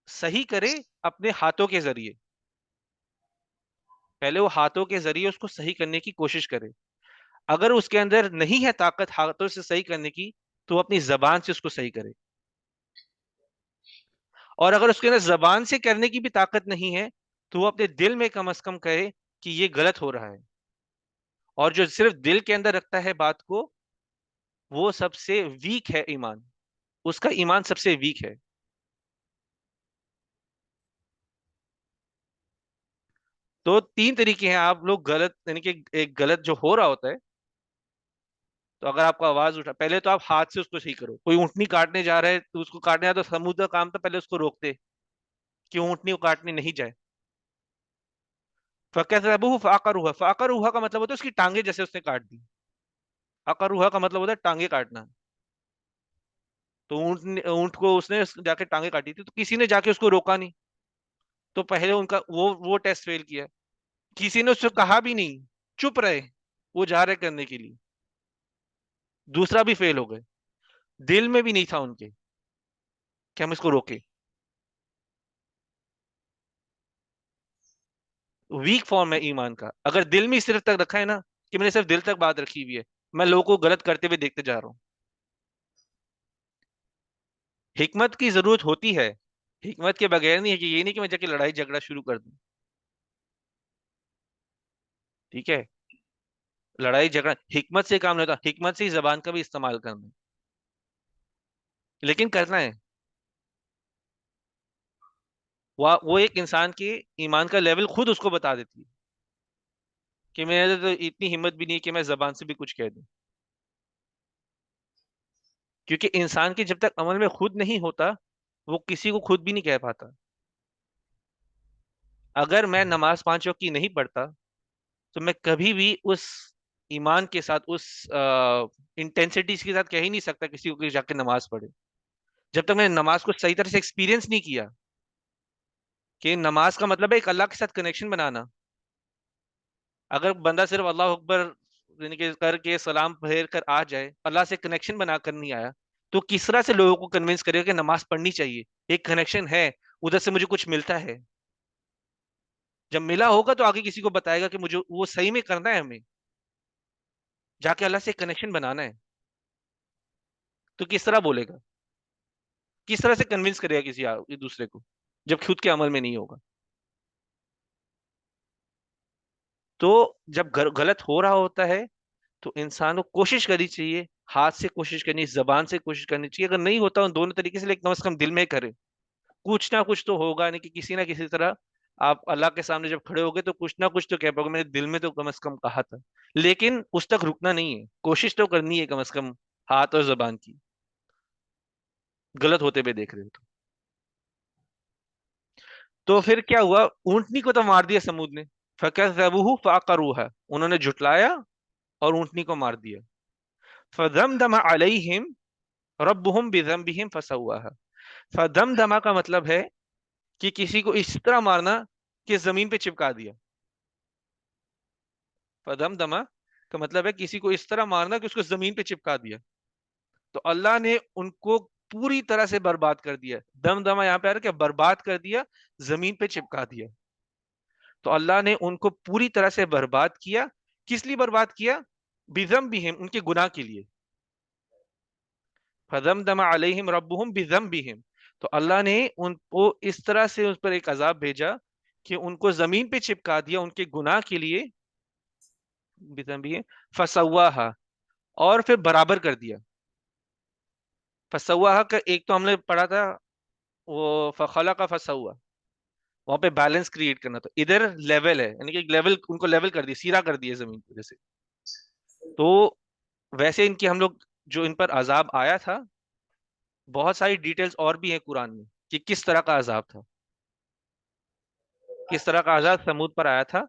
सही करे अपने हाथों के जरिए। पहले वो हाथों के जरिए उसको सही करने की कोशिश करे। अगर उसके अंदर नहीं है ताकत हाथों से सही करने की, तो वो अपनी जबान से उसको सही करे। और अगर उसके अंदर जबान से करने की भी ताकत नहीं है, तो वो अपने दिल में कम से कम कहे कि ये गलत हो रहा है। और जो सिर्फ दिल के अंदर रखता है बात को, वो सबसे वीक है ईमान, उसका ईमान सबसे वीक है। तो तीन तरीके हैं, आप लोग गलत, यानी कि एक गलत जो हो रहा होता है, तो अगर आपको आवाज उठा, पहले तो आप हाथ से उसको सही करो। कोई ऊँटनी काटने जा रहा है तो उसको काटने जाए तो समूह काम, तो पहले उसको रोकते कि ऊँटनी को काटने नहीं जाए। फकज़्ज़बूहु फअक़रूहा, फअक़रूहा का मतलब होता है उसकी टांगे जैसे उसने काट दी। अक़रूहा का मतलब होता है टांगे काटना। तो ऊँट को उसने जाके टांगे काटी थी, तो किसी ने जाके उसको रोका नहीं। तो पहले उनका वो टेस्ट फेल किया। किसी ने उससे कहा भी नहीं, चुप रहे, वो जा रहे करने के लिए। दूसरा भी फेल हो गए। दिल में भी नहीं था उनके कि हम इसको रोके। वीक फॉर्म है ईमान का। अगर दिल में सिर्फ तक रखा है ना, कि मैंने सिर्फ दिल तक बात रखी हुई है, मैं लोगों को गलत करते हुए देखते जा रहा हूँ। हिकमत की जरूरत होती है, हिकमत के बगैर नहीं है, कि ये नहीं कि मैं जाके लड़ाई झगड़ा शुरू कर दूं। ठीक है। लड़ाई झगड़ा हिकमत से काम नहीं होता, हिकमत से ही जबान का भी इस्तेमाल करना है, लेकिन करना है। वो एक इंसान के ईमान का लेवल खुद उसको बता देती है कि मेरे तो इतनी हिम्मत भी नहीं है कि मैं जबान से भी कुछ कह दूं। क्योंकि इंसान के जब तक अमल में खुद नहीं होता, वो किसी को खुद भी नहीं कह पाता। अगर मैं नमाज 5 वक्त की नहीं पढ़ता, तो मैं कभी भी उस ईमान के साथ, उस इंटेंसिटी के साथ कह ही नहीं सकता किसी को कि जाके नमाज पढ़े, जब तक मैंने नमाज को सही तरह से एक्सपीरियंस नहीं किया। कि नमाज का मतलब है एक अल्लाह के साथ कनेक्शन बनाना। अगर बंदा सिर्फ अल्लाह अकबर यानी कि करके सलाम फेर कर आ जाए, अल्लाह से कनेक्शन बनाकर नहीं आया, तो किस तरह से लोगों को कन्विंस करेगा कि नमाज पढ़नी चाहिए। एक कनेक्शन है, उधर से मुझे कुछ मिलता है। जब मिला होगा तो आगे किसी को बताएगा कि मुझे वो सही में करना है, हमें जाके अल्लाह से कनेक्शन बनाना है। तो किस तरह बोलेगा, किस तरह से कन्विंस करेगा किसी दूसरे को, जब खुद के अमल में नहीं होगा। तो जब गलत हो रहा होता है, तो इंसान को कोशिश करनी चाहिए, हाथ से कोशिश करनी, जबान से कोशिश करनी चाहिए। अगर नहीं होता उन दोनों तरीके से, लेकिन कम से कम दिल में करे, कुछ ना कुछ तो होगा, नहीं कि किसी ना किसी तरह आप अल्लाह के सामने जब खड़े होगे तो कुछ ना कुछ तो कह पाओगे, मेरे दिल में तो कम से कम कहा था। लेकिन उस तक रुकना नहीं है, कोशिश तो करनी है कम से कम हाथ और जबान की, गलत होते हुए देख रहे हो तो फिर क्या हुआ, ऊंटनी को तो मार दिया समूद ने। फकज़्ज़बूहु फअक़रूहा, उन्होंने झुटलाया और ऊंटनी को मार दिया। फदमदम अलैहिम रब्बुहुम बिज़ंबिहिम फसव्वाहा। फदमदमा का मतलब है कि किसी को इस तरह मारना कि जमीन पे चिपका दिया। फदमदमा का मतलब है किसी को इस तरह मारना कि उसको जमीन पे चिपका दिया। तो अल्लाह ने उनको पूरी तरह से बर्बाद कर दिया। दमदमा यहाँ पे आ रहा है क्या, बर्बाद कर दिया, जमीन पे चिपका दिया। तो अल्लाह ने उनको पूरी तरह से बर्बाद किया। किस लिए बर्बाद किया? बिज़म्बिहिम, उनके गुनाह के लिए। फदमदमा अलैहिम रब्बुहुम बिज़म्बिहिम, तो अल्लाह ने उनको इस तरह से उस पर एक अजाब भेजा कि उनको जमीन पे चिपका दिया उनके गुनाह के लिए। बिज़म्बिहिम फसव्वाहा, और फिर बराबर कर दिया। फसव्वाहा का एक तो हमने पढ़ा था वो फखला का फसव्वा, वहां पे बैलेंस क्रिएट करना, तो इधर लेवल है, यानी कि लेवल, उनको लेवल कर दिया, सीधा कर दिया जमीन को जैसे। तो वैसे इनकी हम लोग जो इन पर अजाब आया था, बहुत सारी डिटेल्स और भी हैं कुरान में कि किस तरह का अजाब था, किस तरह का अजाब समूद पर आया था।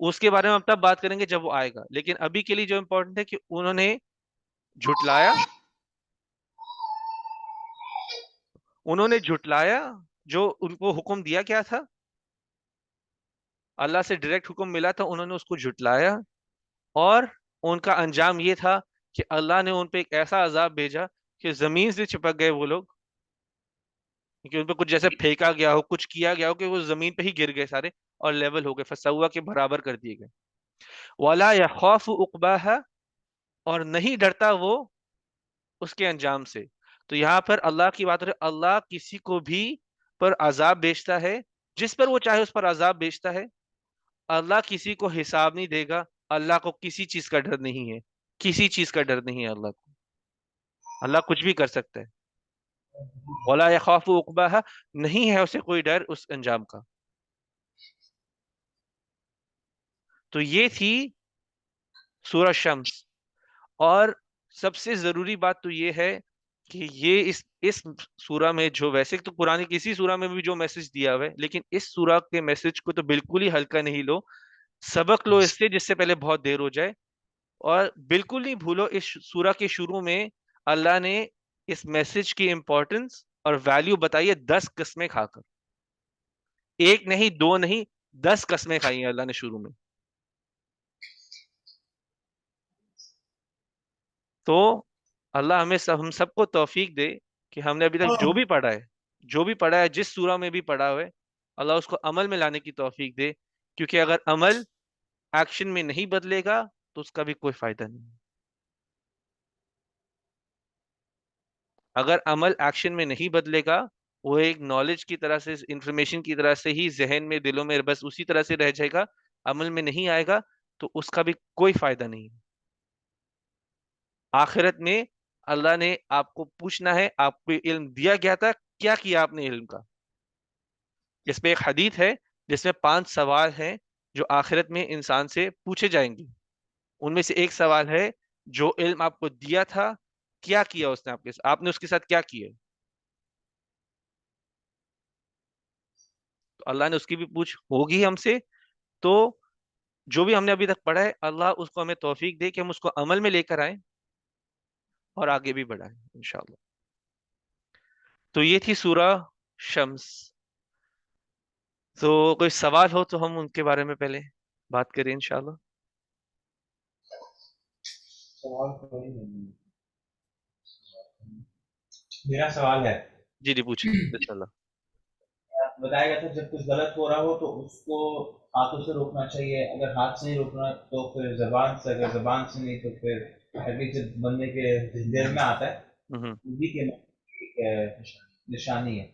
उसके बारे में हम तब बात करेंगे जब वो आएगा, लेकिन अभी के लिए जो इम्पोर्टेंट है कि उन्होंने झुटलाया, उन्होंने झुटलाया जो उनको हुक्म दिया क्या था, अल्लाह से डायरेक्ट हुक्म मिला था, उन्होंने उसको झुटलाया। और उनका अंजाम ये था कि अल्लाह ने उन पे एक ऐसा अजाब भेजा कि जमीन से चिपक गए वो लोग, कि उन पे कुछ जैसे फेंका गया हो, कुछ किया गया हो कि वो जमीन पे ही गिर गए सारे और लेवल हो गए, फसवा के बराबर कर दिए गए। वाला यखाफु उक़बाहा, और नहीं डरता वो उसके अंजाम से। तो यहाँ पर अल्लाह की बात हो रही है, अल्लाह किसी को भी पर अजाब भेजता है, जिस पर वो चाहे उस पर अजाब भेजता है। अल्लाह किसी को हिसाब नहीं देगा, अल्लाह को किसी चीज का डर नहीं है, किसी चीज का डर नहीं है अल्लाह को, अल्लाह कुछ भी कर सकता है। वला यखाफु उक़बाहा, नहीं है उसे कोई डर उस अंजाम का। तो ये थी सूरह शम्स। और सबसे जरूरी बात तो ये है कि ये इस सूरा में जो, वैसे तो कुरान की किसी सूरा में भी जो मैसेज दिया हुआ है, लेकिन इस सूरा के मैसेज को तो बिल्कुल ही हल्का नहीं लो, सबक लो इससे जिससे पहले बहुत देर हो जाए। और बिल्कुल नहीं भूलो, इस सूरा के शुरू में अल्लाह ने इस मैसेज की इंपॉर्टेंस और वैल्यू बताई है 10 कस्में खाकर। एक नहीं, दो नहीं, 10 कस्में खाई हैं अल्लाह ने शुरू में। तो अल्लाह हमें हम सबको तौफीक दे कि हमने अभी तक जो भी पढ़ा है, जो भी पढ़ा है, जिस सूरा में भी पढ़ा हुआ है, अल्लाह उसको अमल में लाने की तौफीक दे। क्योंकि अगर अमल एक्शन में नहीं बदलेगा तो उसका भी कोई फायदा नहीं। अगर अमल एक्शन में नहीं बदलेगा, वो एक नॉलेज की तरह से, इंफॉर्मेशन की तरह से ही जहन में, दिलों में बस उसी तरह से रह जाएगा, अमल में नहीं आएगा, तो उसका भी कोई फायदा नहीं। आखिरत में अल्लाह ने आपको पूछना है, आपको इल्म दिया गया था, क्या किया आपने इल्म का। इसमें एक हदीस है जिसमें 5 सवाल हैं जो आखिरत में इंसान से पूछे जाएंगे। उनमें से एक सवाल है, जो इल्म आपको दिया था, क्या किया उसने आपके साथ, आपने उसके साथ क्या किया। तो अल्लाह ने उसकी भी पूछ होगी हमसे। तो जो भी हमने अभी तक पढ़ा है, अल्लाह उसको हमें तौफीक दे कि हम उसको अमल में लेकर आए और आगे भी बढ़ाएं इंशाल्लाह। तो ये थी सूरह शम्स। तो कोई सवाल हो तो हम उनके बारे में पहले बात करें इंशाल्लाह। सवाल कोई नहीं। मेरा सवाल है। जी जी पूछिए इंशाल्लाह। बताया गया था जब कुछ गलत हो रहा हो तो उसको हाथों से रोकना चाहिए, अगर हाथ से नहीं रोकना तो फिर जबान से, अगर जबान से नहीं तो फिर एटलीस्ट जब बंदे के दिल में आता है हम्म उसी के एक निशानी है।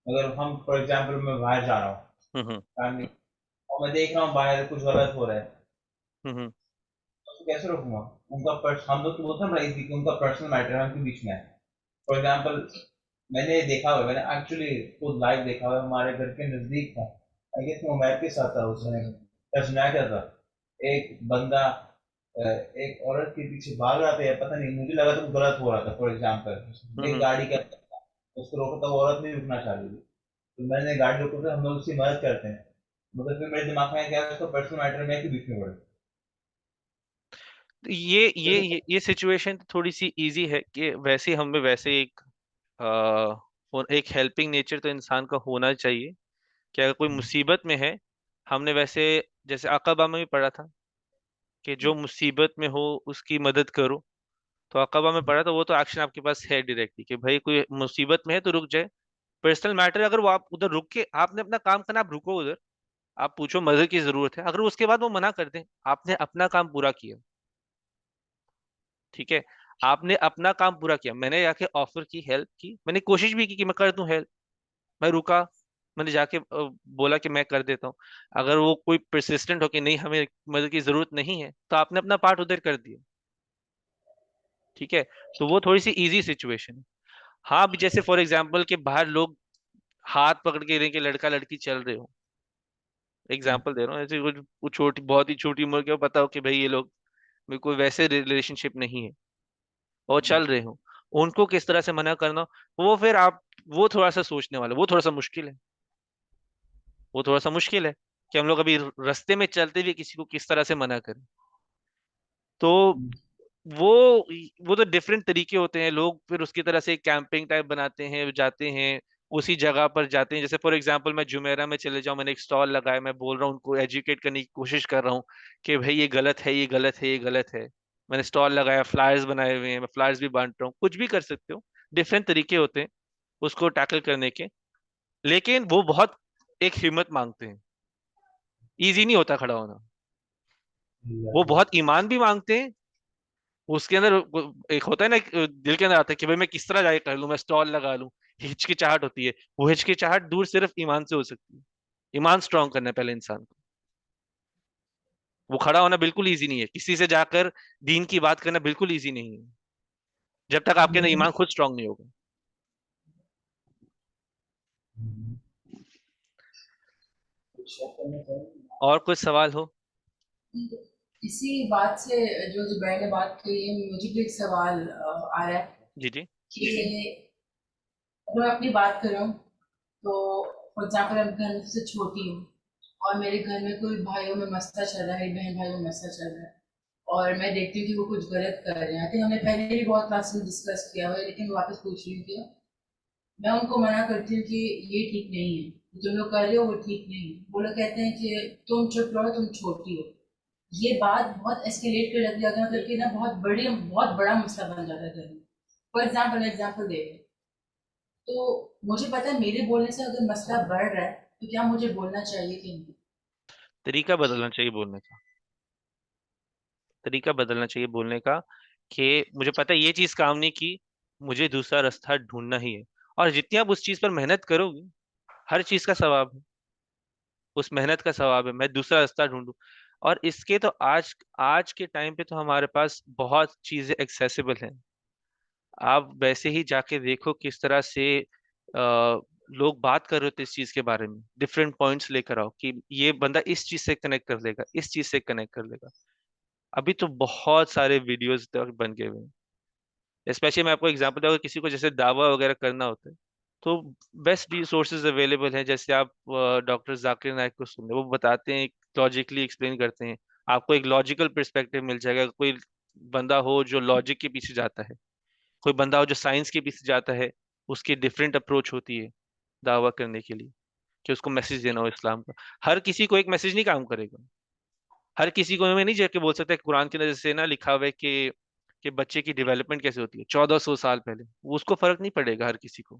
अगर हम फॉर एग्जांपल मैं बाहर जा रहा हूँ हम्म फैमिली और मैं देख रहा हूँ बाहर कुछ गलत हो रहा है, हम्म तो उसको कैसे रोकूंगा? उनका हम लोग तो बोलते हैं बड़ा इजी कि उनका पर्सनल मैटर है, उनके बीच में है। फॉर एग्जांपल मैंने देखा हुआ है, मैंने एक्चुअली खुद लाइव देखा हुआ है, हमारे घर के नजदीक था आई गेस मोबाइल के साथ था उसमें, सुनाया क्या था, एक बंदा एक औरत के पीछे भाग रहा था, या पता नहीं, मुझे लगा था कुछ गलत हो रहा था। फॉर एग्जाम्पल एक हम्म। गाड़ी का, उसको रोका था, वो औरत नहीं रुकना चाह रही थी, तो मैंने गाड़ी रोका था, हम लोग उसकी मदद करते हैं, मगर फिर मेरे दिमाग में क्या, उसको पर्सनल मैटर में कि बीच में पड़े। तो ये सिचुएशन थोड़ी सी इजी है कि वैसे हमें वैसे एक हेल्पिंग नेचर तो इंसान का होना चाहिए कि अगर कोई मुसीबत में है, हमने वैसे जैसे अक़बा में भी पढ़ा था कि जो मुसीबत में हो उसकी मदद करो। तो अक़बा में पढ़ा तो वो तो एक्शन आपके पास है डायरेक्टली कि भाई कोई मुसीबत में है तो रुक जाए। पर्सनल मैटर अगर वो आप उधर रुक के आपने अपना काम करना, आप रुको उधर, आप पूछो मदद की जरूरत है, अगर उसके बाद वो मना कर दे, आपने अपना काम पूरा किया। ठीक है, आपने अपना काम पूरा किया, मैंने जाके ऑफर की, हेल्प की, मैंने कोशिश भी की कि मैं कर दूं हेल्प, मैं रुका, मैंने जाके बोला कि मैं कर देता हूँ। अगर वो कोई परसिस्टेंट हो कि नहीं हमें मदद की जरूरत नहीं है, तो आपने अपना पार्ट उधर कर दिया। ठीक है, तो वो थोड़ी सी इजी सिचुएशन है। हाँ, अभी जैसे फॉर एग्जाम्पल के बाहर लोग हाथ पकड़ के रहे कि लड़का लड़की चल रहे हो, एग्जाम्पल दे रहा हूँ, ऐसे कुछ छोटी, बहुत ही छोटी उम्र के, पता हो कि भाई ये लोग में कोई वैसे रिलेशनशिप नहीं है और चल रहे हो, उनको किस तरह से मना करना, वो फिर आप, वो थोड़ा सा सोचने वाला, वो थोड़ा सा मुश्किल है, वो थोड़ा सा मुश्किल है कि हम लोग अभी रास्ते में चलते हुए किसी को किस तरह से मना करें। तो वो वो तो डिफरेंट तरीके होते हैं, लोग फिर उसकी तरह से कैंपिंग टाइप बनाते हैं, जाते हैं उसी जगह पर जाते हैं। जैसे फॉर एग्जांपल मैं जुमेरा में चले जाऊं, मैंने एक स्टॉल लगाया, मैं बोल रहा हूँ उनको, एजुकेट करने की कोशिश कर रहा हूँ कि भाई ये गलत है, ये गलत है, ये गलत है। मैंने स्टॉल लगाया, फ्लायर्स बनाए हुए हैं, मैं फ्लायर्स भी बांट रहा हूँ, कुछ भी कर सकते हो, डिफरेंट तरीके होते हैं उसको टैकल करने के। लेकिन वो बहुत एक हिम्मत मांगते हैं, इजी नहीं होता खड़ा होना, वो बहुत ईमान भी मांगते हैं। उसके अंदर एक होता है ना, एक दिल के अंदर आता है कि भाई मैं किस तरह जाके कर लूं, मैं स्टॉल लगा लूं, हिचकिचाहट होती है। वो हिचकिचाहट दूर सिर्फ ईमान से हो सकती है, ईमान स्ट्रांग करना है पहले इंसान को। वो खड़ा होना बिल्कुल इजी नहीं है, किसी से जाकर दीन की बात करना बिल्कुल इजी नहीं है, जब तक आपके अंदर ईमान खुद स्ट्रांग नहीं होगा। और कुछ सवाल हो? इसी बात से जो जुबैर ने बात कही है, मुझे भी एक सवाल आ रहा है जी जी। कि अगर मैं अपनी बात करूं तो फॉर एग्जाम्पल मैं घर से छोटी हूँ और मेरे घर में कोई भाइयों में मसला चल रहा है, बहन भाइयों में मसला चल रहा है, और मैं देखती हूँ कि वो कुछ गलत कर रहे हैं। हमने पहले भी बहुत क्लास में डिस्कस किया हुआ है, लेकिन मैं वापस पूछ रही हूँ कि मैं उनको मना करती हूँ कि ये ठीक नहीं है, तुम लोग कर रहे हो वो ठीक नहीं है। वो लोग कहते हैं कि तुम चुप रहो, तुम छोटी हो। ये बात बहुत एस्केलेट कर जाती है, अगर मतलब कि ना बहुत बड़ा मसला बन जाता है घर में। फॉर एग्जाम्पल एग्जाम्पल दे रही हूँ, तो मुझे पता है मेरे बोलने से अगर मसला बढ़ रहा है तो क्या मुझे बोलना चाहिए कि नहीं। तरीका बदलना चाहिए बोलने का, तरीका बदलना चाहिए बोलने का, कि मुझे पता है ये चीज काम नहीं की, मुझे दूसरा रास्ता ढूंढना ही है। और जितनी आप उस चीज पर मेहनत करोगे, हर चीज का सवाब है, उस मेहनत का सवाब है, मैं दूसरा रास्ता ढूंढूं। और इसके तो आज आज के टाइम पे तो हमारे पास बहुत चीजें एक्सेसिबल हैं। आप वैसे ही जाके देखो किस तरह से लोग बात कर रहे होते इस चीज के बारे में, डिफरेंट पॉइंट्स लेकर आओ कि ये बंदा इस चीज से कनेक्ट कर लेगा, इस चीज से कनेक्ट कर लेगा। अभी तो बहुत सारे वीडियोस तक बन गए हुए हैं। स्पेशली मैं आपको एग्जांपल दूं, अगर किसी को जैसे दावा वगैरह करना होता है, तो बेस्ट रिसोर्सेज अवेलेबल हैं। जैसे आप डॉक्टर जाकिर नाइक को सुन लें, वो बताते हैं, लॉजिकली एक्सप्लेन करते हैं, आपको एक लॉजिकल पर्सपेक्टिव मिल जाएगा। कोई बंदा हो जो लॉजिक के पीछे जाता है, कोई बंदा हो जो साइंस के पीछे जाता है, उसकी डिफरेंट अप्रोच होती है दावा करने के लिए, कि उसको मैसेज देना हो इस्लाम का। हर किसी को एक मैसेज नहीं काम करेगा, हर किसी को मैं नहीं जाके बोल सकता कि कुरान के अंदर जैसे ना लिखा हुआ है कि बच्चे की डेवलपमेंट कैसे होती है 1400 साल पहले, वो उसको फर्क नहीं पड़ेगा हर किसी को।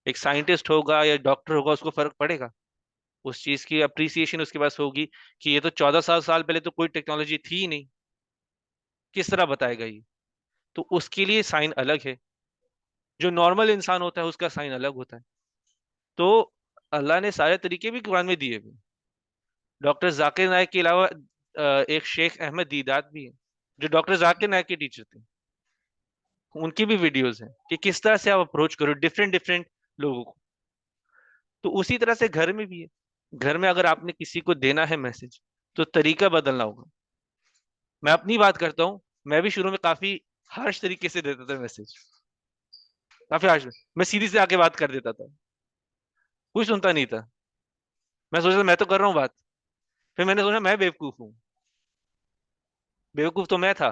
एक साइंटिस्ट होगा या डॉक्टर होगा, उसको फर्क पड़ेगा, उस चीज की अप्रिसिएशन उसके पास होगी कि ये तो 1400 साल पहले तो कोई टेक्नोलॉजी थी ही नहीं, किस तरह बताएगा ये। तो उसके लिए साइन अलग है, जो नॉर्मल इंसान होता है उसका साइन अलग होता है। तो अल्लाह ने सारे तरीके भी कुरान में दिए हुए। डॉक्टर जाकिर नायक के अलावा एक शेख अहमद दीदात भी है, जो डॉक्टर जाकिर नायक के टीचर थे, उनकी भी वीडियोस हैं कि किस तरह से आप अप्रोच करो डिफरेंट डिफरेंट लोगों को। तो उसी तरह से घर में भी है, घर में अगर आपने किसी को देना है मैसेज तो तरीका बदलना होगा। मैं अपनी बात करता हूँ, मैं भी शुरू में काफी हार्श तरीके से देता था मैसेज, काफी हार्श। मैं सीधी से आके बात कर देता था, कोई सुनता नहीं था। मैं सोचा मैं तो कर रहा हूँ बात, फिर मैंने सोचा मैं बेवकूफ हूँ, बेवकूफ तो मैं था।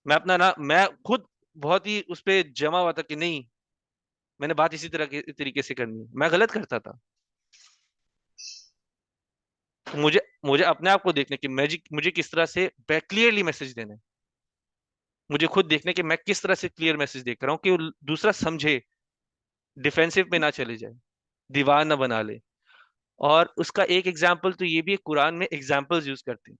मैं अपना ना, मैं खुद बहुत ही उस पे जमा हुआ था कि नहीं, मैंने बात इसी तरह के तरीके से करनी है। मैं गलत करता था। तो मुझे मुझे अपने आप को देखने की मैजिक, मुझे किस तरह से क्लियरली मैसेज देना है। मुझे खुद देखने कि मैं किस तरह से क्लियर मैसेज देख रहा हूँ कि वो दूसरा समझे, डिफेंसिव में ना चले जाए, दीवार ना बना ले। और उसका एक एग्जाम्पल तो ये भी है, कुरान में एग्जाम्पल्स यूज करते हैं।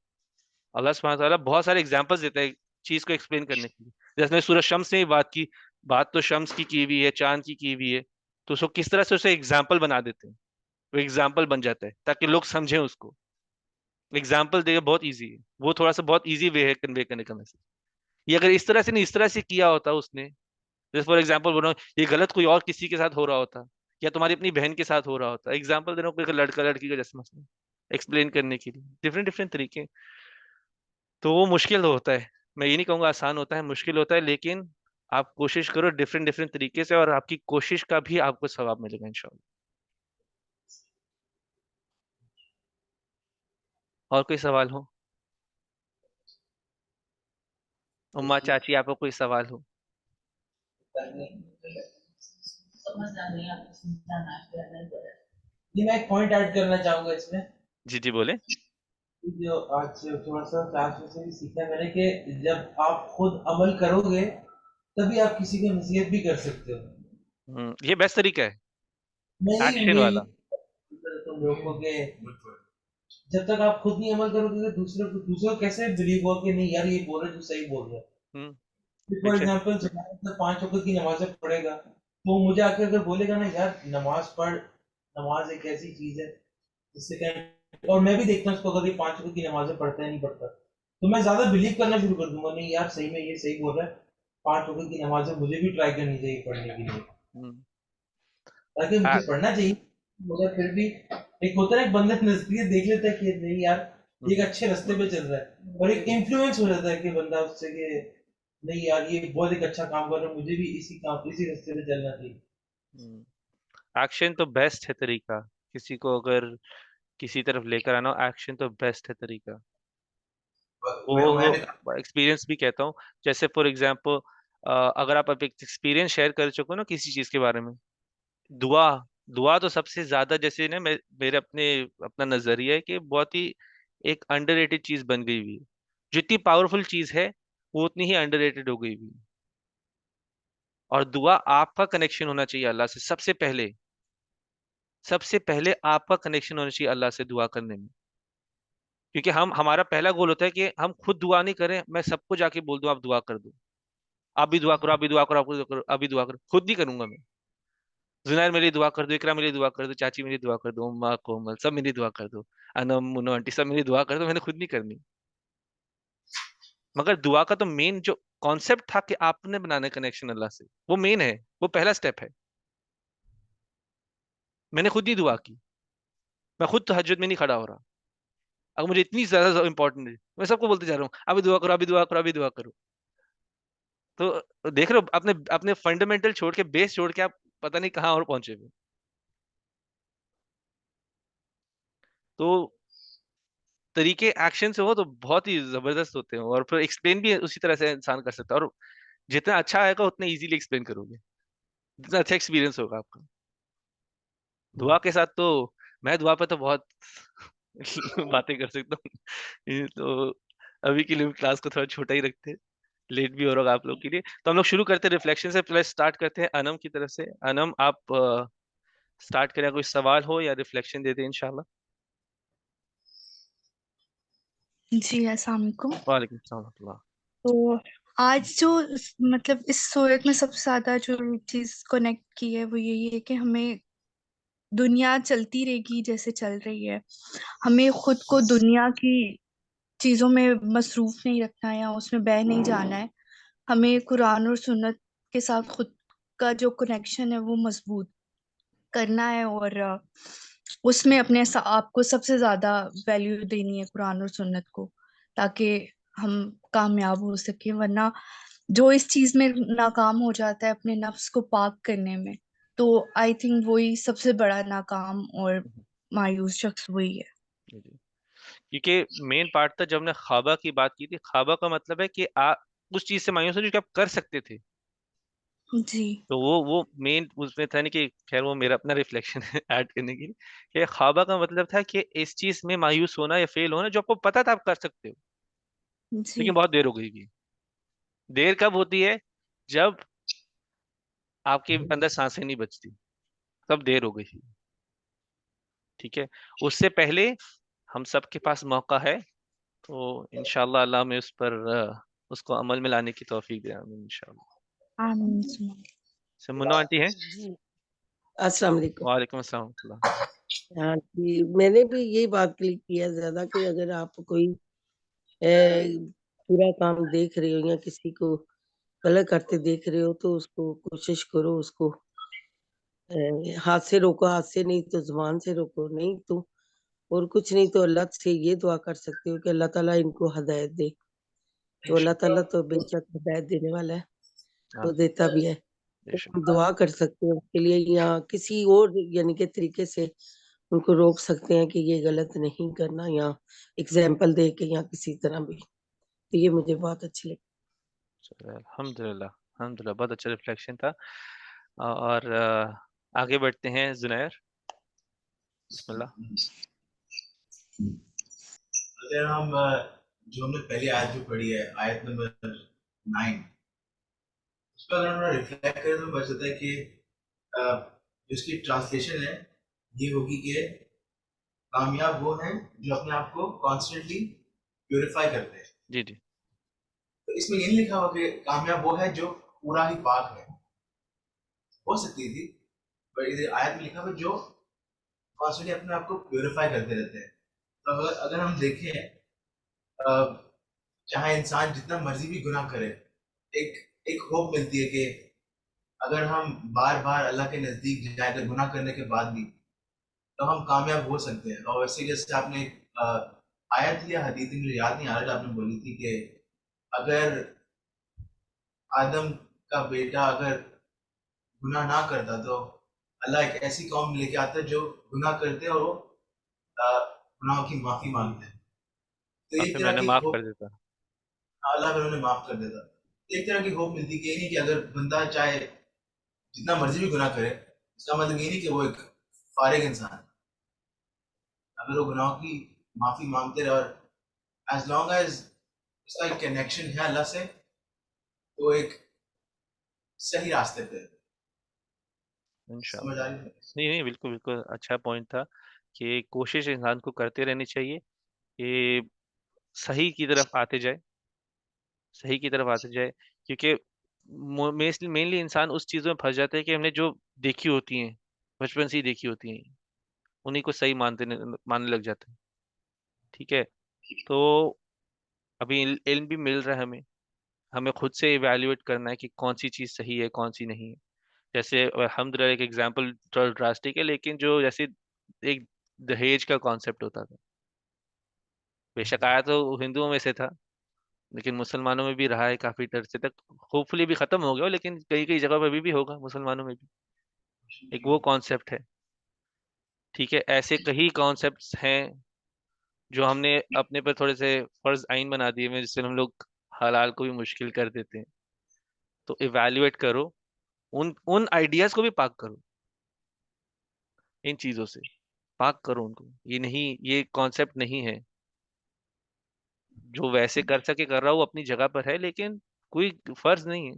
अल्लाह सुब्हानहू व तआला बहुत सारे एग्जाम्पल्स देता है चीज को एक्सप्लेन करने के लिए। जैसे सूरज शम्स ने बात की, बात तो शम्स की हुई है, चांद की हुई है, तो उसको किस तरह से उसे एग्जाम्पल बना देते हैं, वो एग्जाम्पल बन जाता है ताकि लोग समझें उसको। एग्जाम्पल देगा बहुत इजी है, वो थोड़ा सा बहुत इजी वे है कन्वे करने का मैसेज। ये अगर इस तरह से नहीं, इस तरह से किया होता उसने, जैसे फॉर एग्जाम्पल बोल रहा हूँ, ये गलत कोई और किसी के साथ हो रहा होता, या तुम्हारी अपनी बहन के साथ हो रहा होता, एग्जाम्पल दे रहा हूँ, कोई लड़का लड़की का जैसे मसला एक्सप्लेन करने के लिए डिफरेंट डिफरेंट तरीके। तो वो मुश्किल होता है, मैं ये नहीं कहूंगा आसान होता है, मुश्किल होता है, लेकिन आप कोशिश करो डिफरेंट डिफरेंट तरीके से, और आपकी कोशिश का भी आपको सवाब मिलेगा इंशाल्लाह। और कोई सवाल हो? उम्मा चाची, आपको कोई सवाल हो? समझदार नहीं, आपको समझाना है, करना ही पड़ेगा। ये मैं एक पॉइंट ऐड करना चाहूंगा इसमें, जी जी बोले। जो आज थोड़ा सा क्लास में से भी सीखा मैंने कि जब आप खुद अमल करोगे तभी आप किसी को नसीहत भी कर सकते हो। ये बेस्ट तरीका है, मैं यही एक्शन यही वाला। तुम लोगों के, जब तक आप खुद नहीं अमल करोगे तो दूसरों को कैसे बिलीव होगा कि नहीं यार ये बोल रहे, तू सही बोल रहा है। हम्म। For exact. एग्जाम्पल जब 5 वक्त की नमाजें पढ़ेगा तो मुझे आकर अगर बोलेगा ना यार नमाज पढ़, नमाज एक ऐसी चीज है जिससे क्या, और मैं भी देखता हूँ उसको अगर ये 5 वक्त की नमाजें पढ़ता है नहीं पढ़ता, तो मैं ज्यादा बिलीव करना शुरू कर दूंगा, नहीं यार सही में ये सही बोल रहा है, 5 वक्त की नमाजें मुझे भी ट्राई करनी चाहिए पढ़ने के लिए, हम्म। ताकि मुझे पढ़ना चाहिए, मगर फिर भी एक होता है एक बंदा नजरिए देख लेता है कि नहीं यार ये एक अच्छे रास्ते पे चल रहा है, और एक इन्फ्लुएंस हो जाता है कि बंदा उससे कि नहीं यार ये बहुत एक अच्छा काम कर रहा है, मुझे भी इसी रास्ते पे चलना चाहिए। एक्शन तो बेस्ट है तरीका, किसी को अगर किसी तरफ लेकर आना हो, एक्शन तो बेस्ट है तरीका। मैंने वो एक्सपीरियंस भी कहता हूँ। जैसे फॉर एग्जांपल, अगर आप एक एक्सपीरियंस शेयर कर चुको ना किसी चीज के बारे में, दुआ, दुआ तो सबसे ज्यादा, जैसे ना मेरे अपना नजरिया है कि बहुत ही एक अंडररेटेड चीज बन गई हुई है। जितनी पावरफुल चीज है वो उतनी ही अंडररेटेड हो गई हुई है। और दुआ, आपका कनेक्शन होना चाहिए अल्लाह से सबसे पहले। सबसे पहले आपका कनेक्शन होना चाहिए अल्लाह से दुआ करने में। क्योंकि हमारा पहला गोल होता है कि हम खुद दुआ नहीं करें, मैं सबको जाके बोल दूं आप दुआ कर दो, आप भी दुआ करो, आप भी दुआ करो, आप भी दुआ करो, आप भी दुआ करो, खुद नहीं करूंगा मैं। जुनैर मेरे लिए दुआ कर दो, इकरा मेरे लिए दुआ कर दो, चाची मेरी दुआ कर दो, अम्मा कोमल सब मेरी दुआ कर दो, अनम मुनो आंटी सब मेरी दुआ कर दो, मैंने खुद नहीं करनी। मगर दुआ का तो मेन जो कॉन्सेप्ट था कि आपने बनाना कनेक्शन अल्लाह से, वो मेन है, वो पहला स्टेप है। मैंने खुद नहीं दुआ की, मैं खुद तहज्जुद में नहीं खड़ा हो रहा। अगर मुझे इतनी ज्यादा इंपॉर्टेंट है, मैं सबको बोलते जा रहा हूँ अभी दुआ करो, अभी दुआ करो, अभी दुआ करो। तो देख रहे हो, अपने अपने फंडामेंटल छोड़ के, बेस छोड़ के आप पता नहीं कहाँ और पहुंचे हुए। तो तरीके एक्शन से हो तो बहुत ही जबरदस्त होते हैं, और फिर एक्सप्लेन भी उसी तरह से इंसान कर सकता है। और जितना अच्छा आएगा उतना इजीली एक्सप्लेन करोगे, जितना अच्छा एक्सपीरियंस होगा आपका। दुआ के साथ तो, मैं दुआ पे तो बहुत बातें कर सकता हूँ। ये तो अभी के लिए क्लास को थोड़ा छोटा ही रखते हैं, लेट भी हो रहा होगा आप लोग के लिए। तो हम लोग शुरू करते हैं रिफ्लेक्शन से, पहले स्टार्ट करते हैं अनम की तरफ से। अनम, आप स्टार्ट करें, कोई सवाल हो या रिफ्लेक्शन देते हैं इंशाल्लाह। जी अस्सलाम वालेकुम। वालेकुम सलाम व रहमतुल्लाह। तो आज जो मतलब इस सूरत में सबसे ज्यादा जो चीज कनेक्ट की है वो यही है कि हमें दुनिया चलती रहेगी जैसे चल रही है, हमें खुद को दुनिया की चीजों में मसरूफ नहीं रखना है या उसमें बह नहीं जाना है। हमें कुरान और सुन्नत के साथ खुद का जो कनेक्शन है वो मजबूत करना है, और उसमें अपने आपको सबसे ज्यादा वैल्यू देनी है कुरान और सुन्नत को, ताकि हम कामयाब हो सके। वरना जो इस चीज में नाकाम हो जाता है अपने नफ्स को पाक करने में, तो आई थिंक वही सबसे बड़ा नाकाम और मायूस शख्स वही है। जी जी। क्योंकि मेन पार्ट था जब हमने ख्वाबा की बात की थी, ख्वाबा का मतलब है कि आप उस चीज से मायूस हो जो कि आप कर सकते थे। जी तो वो मेन उसमें था नहीं कि, खैर वो मेरा अपना रिफ्लेक्शन है ऐड करने के लिए, कि ख्वाबा का मतलब था कि इस चीज में मायूस होना या फेल होना जो आपको पता था आप कर सकते हो, जी लेकिन बहुत देर हो गई थी। देर कब होती है? जब आपके अंदर सांसें नहीं बचती, तब देर हो गई थी। ठीक है, उससे पहले हम सबके पास मौका है। तो इंशाल्लाह अल्लाह में उस पर उसको अमल में लाने की तौफीक दे, आमीन इंशाल्लाह। आमीन। से मुन्ना आंटी हैं? जी, अस्सलाम वालेकुम। वालेकुम अस्सलाम व रहमतुल्लाह। हाँ जी, मैंने भी यही बात क्लिक किया ज़्यादा कि अगर आप कोई बुरा काम देख रहे हो या किसी को गलत करते देख रहे हो तो उसको कोशिश करो उसको हाथ से रोको, हाथ से नहीं तो ज़ुबान से रोको, नहीं तो और कुछ नहीं तो अल्लाह से ये दुआ कर सकते हो कि अल्लाह ताला इनको हिदायत दे। तो अल्लाह ताला तो बेशक हिदायत देने वाला है, वो आमीन देता भी है। तो बेशक। हम दुआ कर सकते हैं उसके लिए या किसी और यानी कि तरीके से उनको रोक सकते हैं कि ये गलत नहीं करना या एग्ज़ाम्पल दे के या किसी तरह भी। तो ये मुझे बहुत अच्छी लगी। चलो, अल्हम्दुलिल्लाह अल्हम्दुलिल्लाह, बहुत अच्छा रिफ्लेक्शन था। और आगे बढ़ते हैं, जुनैर बिस्मिल्लाह। अगर हम जो हमने पहली आयत जो पढ़ी है, आयत नंबर 9, उस पर अगर हम रिफ्लेक्ट करें तो पता चलता है कि जो इसकी ट्रांसलेशन है ये होगी कि कामयाब वो हैं जो अपने आप को कॉन्स्टेंटली प्यूरिफाई करते हैं। जी जी। तो इसमें ये नहीं लिखा हुआ कि कामयाब वो है जो पूरा ही पाक है, हो सकती थी, पर इधर आयत में लिखा हुआ जो कॉन्स्टेंटली अपने आप को प्यूरिफाई करते रहते हैं। तो अगर अगर हम देखें, चाहे इंसान जितना मर्जी भी गुनाह करे, एक एक होप मिलती है कि अगर हम बार बार अल्लाह के नज़दीक जाए अगर गुनाह करने के बाद भी, तो हम कामयाब हो सकते हैं। और वैसे जैसे आपने आयत या हदीस मुझे याद नहीं आ रहा, आपने बोली थी कि अगर आदम का बेटा अगर गुनाह ना करता तो अल्लाह एक ऐसी कौम लेके आता जो गुनाह करते हैं और वो गुनाहों की माफी मांगते हैं। तो और एक फिर तरह मैंने की माफ कर होप, देता। अल्लाह फिर उन्हें माफ कर देता। एक तरह की होप मिलती कि ये नहीं कि अगर बंदा चाहे जितना मर्जी भी गुनाह करे, इसका मतलब ये नहीं कि वो एक फारिग इंसान है। अगर वो गुनाहों की माफी मांगते रहे और एज लॉन्ग एज उसका एक कनेक्शन है अल्लाह से, तो एक सही रास्ते पे है। समझ आ इंशाल्लाह। रही है? नहीं नहीं, बिल्कुल बिल्कुल अच्छा पॉइंट था कि कोशिश इंसान को करते रहनी चाहिए कि सही की तरफ आते जाए, सही की तरफ आते जाए। क्योंकि मेनली इंसान उस चीजों में फंस जाता है कि हमने जो देखी होती हैं, बचपन से ही देखी होती हैं, उन्हीं को सही मानने लग जाते हैं। ठीक है, तो अभी इल्म भी मिल रहा है हमें, हमें खुद से इवेल्युएट करना है कि कौन सी चीज सही है कौन सी नहीं है। जैसे अल्हम्दुलिल्लाह एक एग्जांपल ड्रास्टिक है, लेकिन जो जैसे एक दहेज का कॉन्सेप्ट होता था, बेशक आया तो हिंदुओं में से था, लेकिन मुसलमानों में भी रहा है काफी अरसे तक। होपफुली भी खत्म हो गया हो, लेकिन कई कई जगह पर अभी भी होगा मुसलमानों में भी। एक वो कॉन्सेप्ट है। ठीक है, ऐसे कई कॉन्सेप्ट्स हैं जो हमने अपने पर थोड़े से फर्ज आइन बना दिए हैं, जिससे हम लोग हलाल को भी मुश्किल कर देते हैं। तो इवेल्युएट करो, उन उन आइडियाज को भी पाक करो, इन चीजों से पाक करो उनको। ये नहीं, ये कॉन्सेप्ट नहीं है। जो वैसे कर सके कर रहा हो, वो अपनी जगह पर है, लेकिन कोई फर्ज नहीं है।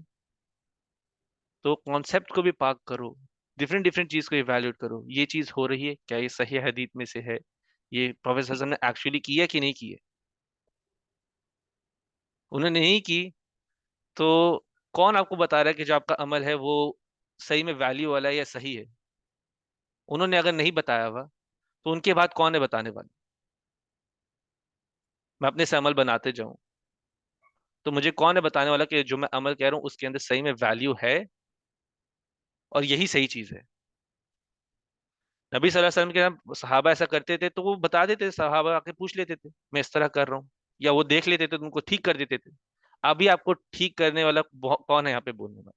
तो कॉन्सेप्ट को भी पाक करो, डिफरेंट डिफरेंट चीज को इवेल्युएट करो, ये चीज हो रही है क्या, ये सही हदीस में से है, ये प्रोफेसर हसन ने एक्चुअली किया कि नहीं किया। उन्होंने नहीं की तो कौन आपको बता रहा है कि जो आपका अमल है वो सही में वैल्यू वाला है या सही है? उन्होंने अगर नहीं बताया हुआ तो उनके बाद कौन है बताने वाला? मैं अपने से अमल बनाते जाऊं तो मुझे कौन है बताने वाला कि जो मैं अमल कह रहा हूँ उसके अंदर सही में वैल्यू है और यही सही चीज है? नबी सल्लल्लाहु अलैहि वसल्लम के यहाँ सहाबा ऐसा करते थे तो वो बता देते थे, सहाबा आके पूछ लेते थे मैं इस तरह कर रहा हूँ, या वो देख लेते थे तो उनको ठीक कर देते थे। अभी आपको ठीक करने वाला कौन है यहाँ पे बोलने वाला?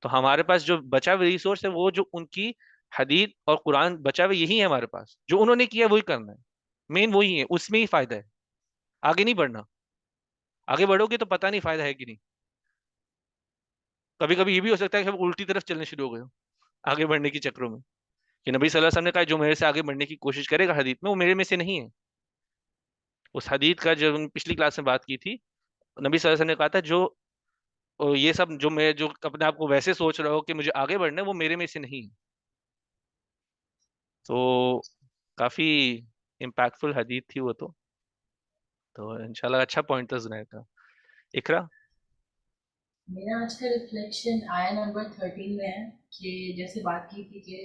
तो हमारे पास जो बचा हुआ रिसोर्स है वो जो उनकी हदीस और कुरान बचा हुआ यही है हमारे पास, जो उन्होंने किया वही करना है, मेन वही है, उसमें ही फायदा है, आगे नहीं बढ़ना। आगे बढ़ोगे तो पता नहीं फायदा है कि नहीं। कभी कभी ये भी हो सकता है कि हम उल्टी तरफ चलने शुरू हो गए हो आगे बढ़ने के चक्रों में, कि नबी सल्लल्लाहु अलैहि वसल्लम ने कहा जो मेरे से आगे बढ़ने की कोशिश करेगा हदीस में, वो मेरे में से नहीं है। उस हदीस का जो हमने पिछली क्लास में बात की थी, नबी सल्लल्लाहु अलैहि वसल्लम ने कहा था जो ये सब जो मैं जो अपने आप को वैसे सोच रहा हो कि मुझे आगे बढ़ना है, वो मेरे में से नहीं है। तो काफी इम्पैक्टफुल हदीस थी वो तो इंशाल्लाह अच्छा पॉइंट था जुनैद का। इकरा। मेरा आज का रिफ्लेक्शन आया नंबर 13 में है कि जैसे बात की थी कि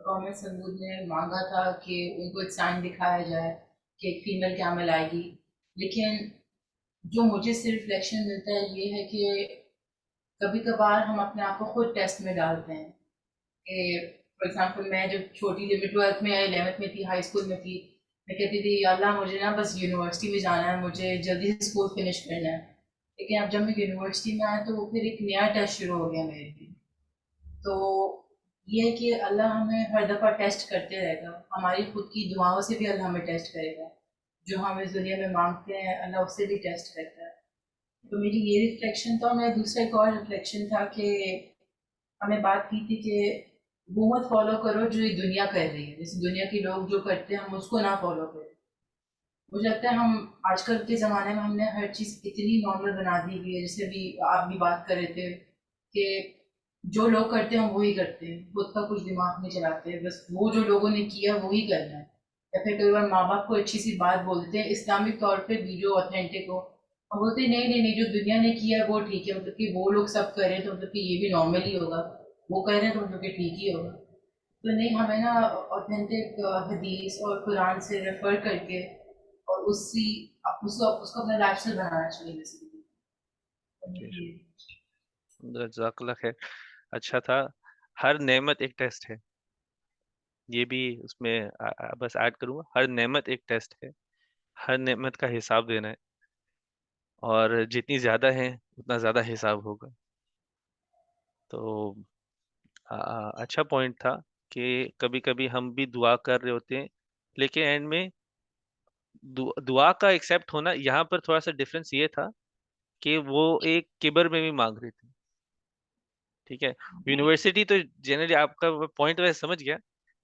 कौमे समूद ने मांगा था कि उनको एक साइन दिखाया जाए कि एक फीमेल कैमल आएगी, लेकिन जो मुझे से रिफ्लेक्शन मिलता है ये है कि कभी कभार हम अपने आप को खुद टेस्ट में डालते हैं कि फॉर एग्जांपल मैं जब छोटी थी, मैं 12th में या 11th में थी, हाई स्कूल में थी, मैं कहती थी या अल्लाह मुझे ना बस यूनिवर्सिटी में जाना है, मुझे जल्दी से स्कूल फिनिश करना है। लेकिन अब जब मैं यूनिवर्सिटी में आया तो फिर एक नया टेस्ट शुरू हो गया मेरे लिए। तो ये है कि अल्लाह हमें हर दफ़ा टेस्ट करते रहेगा, हमारी खुद की दुआओं से भी अल्लाह हमें टेस्ट करेगा, जो हम इस दुनिया में मांगते हैं अल्लाह उससे भी टेस्ट करता है। तो मेरी ये रिफ्लेक्शन था। मेरा दूसरा एक और रिफ्लेक्शन था कि हमने बात की थी कि वो मत फॉलो करो जो ये दुनिया कर रही है, जैसे दुनिया के लोग जो करते हैं हम उसको ना फॉलो करें। मुझे लगता है हम आजकल के ज़माने में हमने हर चीज़ इतनी नॉर्मल बना दी हुई है, जैसे अभी आप भी बात कर रहे थे कि जो लोग करते हैं हम वही करते हैं, खुद का कुछ दिमाग नहीं चलाते, बस वो जो लोगों ने किया वही करना है। या फिर कई बार माँ बाप को अच्छी सी बात बोलते हैं इस्लामिक तौर पे भी जो ऑथेंटिक हो, हम बोलते हैं नहीं नहीं नहीं, जो दुनिया ने किया है वो ठीक है, मतलब कि वो लोग सब कर रहे हैं तो मतलब कि ये भी नॉर्मल ही होगा, वो कर रहे हैं तो मतलब कि ठीक ही होगा। तो नहीं, हमें ना ऑथेंटिक हदीस और कुरान से रेफर करके और उसी उसको उसको अपना लाइफस्टाइल बनाना चाहिए बेसिकली। जज़ाकल्लाह खैर, अच्छा था। हर नेमत एक टेस्ट है, ये भी उसमें बस ऐड करूंगा, हर नेमत एक टेस्ट है, हर नेमत का हिसाब देना है, और जितनी ज्यादा है उतना ज्यादा हिसाब होगा। तो अच्छा पॉइंट था कि कभी कभी हम भी दुआ कर रहे होते हैं, लेकिन एंड में दुआ का एक्सेप्ट होना, यहाँ पर थोड़ा सा डिफरेंस ये था कि वो एक किबर में भी मांग रहे थे। ठीक है, यूनिवर्सिटी तो जनरली आपका पॉइंट वैसे समझ गया,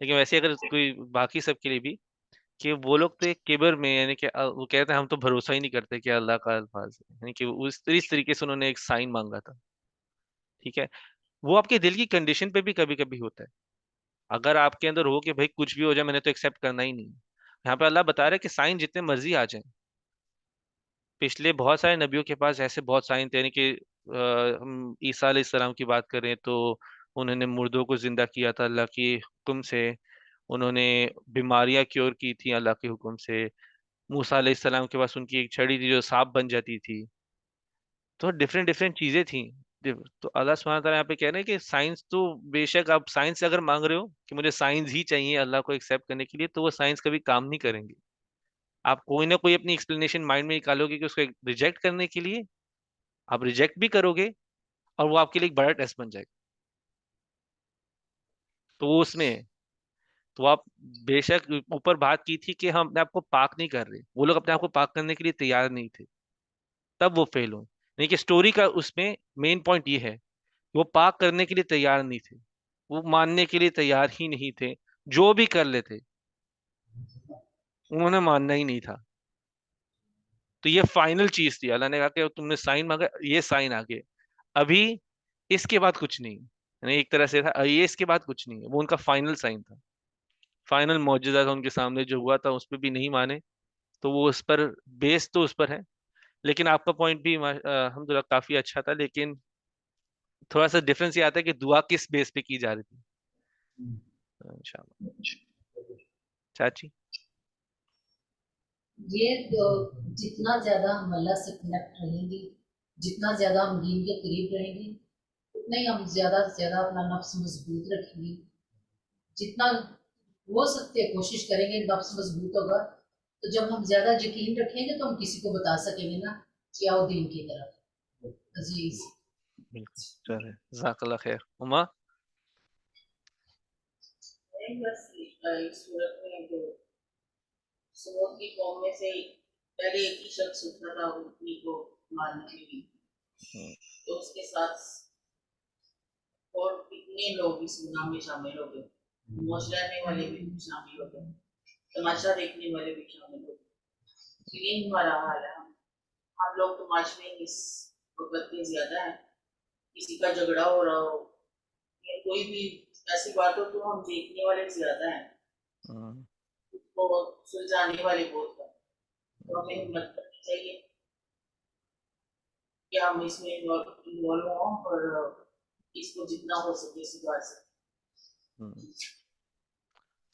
लेकिन वैसे अगर कोई बाकी सब के लिए भी, कि वो लोग तो एक किबर में, यानी कि वो कहते हैं हम तो भरोसा ही नहीं करते कि अल्लाह का अल्फाज है, यानी कि इस तरीके से उन्होंने एक साइन मांगा था। ठीक है, वो आपके दिल की कंडीशन पे भी कभी कभी होता है। अगर आपके अंदर हो कि भाई कुछ भी हो जाए मैंने तो एक्सेप्ट करना ही नहीं है, यहाँ पे अल्लाह बता रहा है कि साइन जितने मर्जी आ जाए। पिछले बहुत सारे नबियों के पास ऐसे बहुत साइन थे, यानी कि हम ईसा अलैहिस्सलाम की बात करें तो उन्होंने मुर्दों को जिंदा किया था अल्लाह के हुक्म से, उन्होंने बीमारियां क्योर की थी अल्लाह के हुक्म से। मूसा अलैहिस्सलाम के पास उनकी एक छड़ी थी जो सांप बन जाती थी। तो डिफरेंट डिफरेंट चीजें थी। तो अल्लाह सुब्हानहू व तआला यहाँ पे कह रहे हैं कि साइंस तो बेशक आप साइंस से अगर मांग रहे हो कि मुझे साइंस ही चाहिए अल्लाह को एक्सेप्ट करने के लिए, तो वो साइंस कभी काम नहीं करेंगे। आप कोई ना कोई अपनी एक्सप्लेनेशन माइंड में निकालोगे कि उसको रिजेक्ट करने के लिए, आप रिजेक्ट भी करोगे और वो आपके लिए एक बड़ा टेस्ट बन जाएगा। तो वो उसमें है। तो आप बेशक ऊपर बात की थी कि हम अपने आप को पाक नहीं कर रहे, वो लोग अपने आप को पाक करने के लिए तैयार नहीं थे, तब वो फेल हुए। नहीं कि स्टोरी का उसमें मेन पॉइंट ये है, वो पाक करने के लिए तैयार नहीं थे, वो मानने के लिए तैयार ही नहीं थे, जो भी कर लेते उन्होंने मानना ही नहीं था। तो ये फाइनल चीज थी, अल्लाह ने कहा कि तुमने साइन मांगा, ये साइन आ गए, अभी इसके बाद कुछ नहीं। यानी एक तरह से था ये इसके बाद कुछ नहीं है, वो उनका फाइनल साइन था, फाइनल मौजूदा था उनके सामने जो हुआ था, उस पर भी नहीं माने। तो वो उस पर बेस तो उस पर है। लेकिन आपका पॉइंट भी अल्हम्दुलिल्लाह काफी अच्छा था, लेकिन थोड़ा सा डिफरेंस ये आता है कि दुआ किस बेस पे की जा रही थी। इंशाल्लाह। चाची। ये तो जितना ज्यादा हम अल्लाह से कनेक्ट रहेंगे, जितना ज्यादा हम दीन के करीब रहेंगे, उतना ही हम ज्यादा से ज्यादा अपना नफ्स मजबूत रखेंगे। जितना हो सकते हैं, कोशिश करेंगे, नफ्स मजबूत होगा तो जब हम ज्यादा यकीन रखेंगे तो हम किसी को बता सकेंगे ना कि आओ दीन की तरफ। अजीज बिल्कुल चले, जज़ाकल्लाह खैर। उमा। नहीं, बस इस सूरत में जो समूद की कौम में से पहले एक ही शख्स उठा था उन्हीं को मारने के लिए, तो उसके साथ और कितने लोग इस गुनाह में शामिल हो गए, मुशरने वाले भी शामिल हो गए, तमाशा देखने वाले भी शामिल हो गए। यही हमारा हाल है। हम लोग तमाश में इस वक्त में ज्यादा है, किसी का झगड़ा हो रहा हो या कोई भी ऐसी बात हो तो हम देखने वाले ज्यादा हैं, उसको सुलझाने वाले बहुत हैं। तो हमें हिम्मत करनी चाहिए कि हम इसमें इन्वॉल्व हों और इसको जितना हो सके सुधार सकें।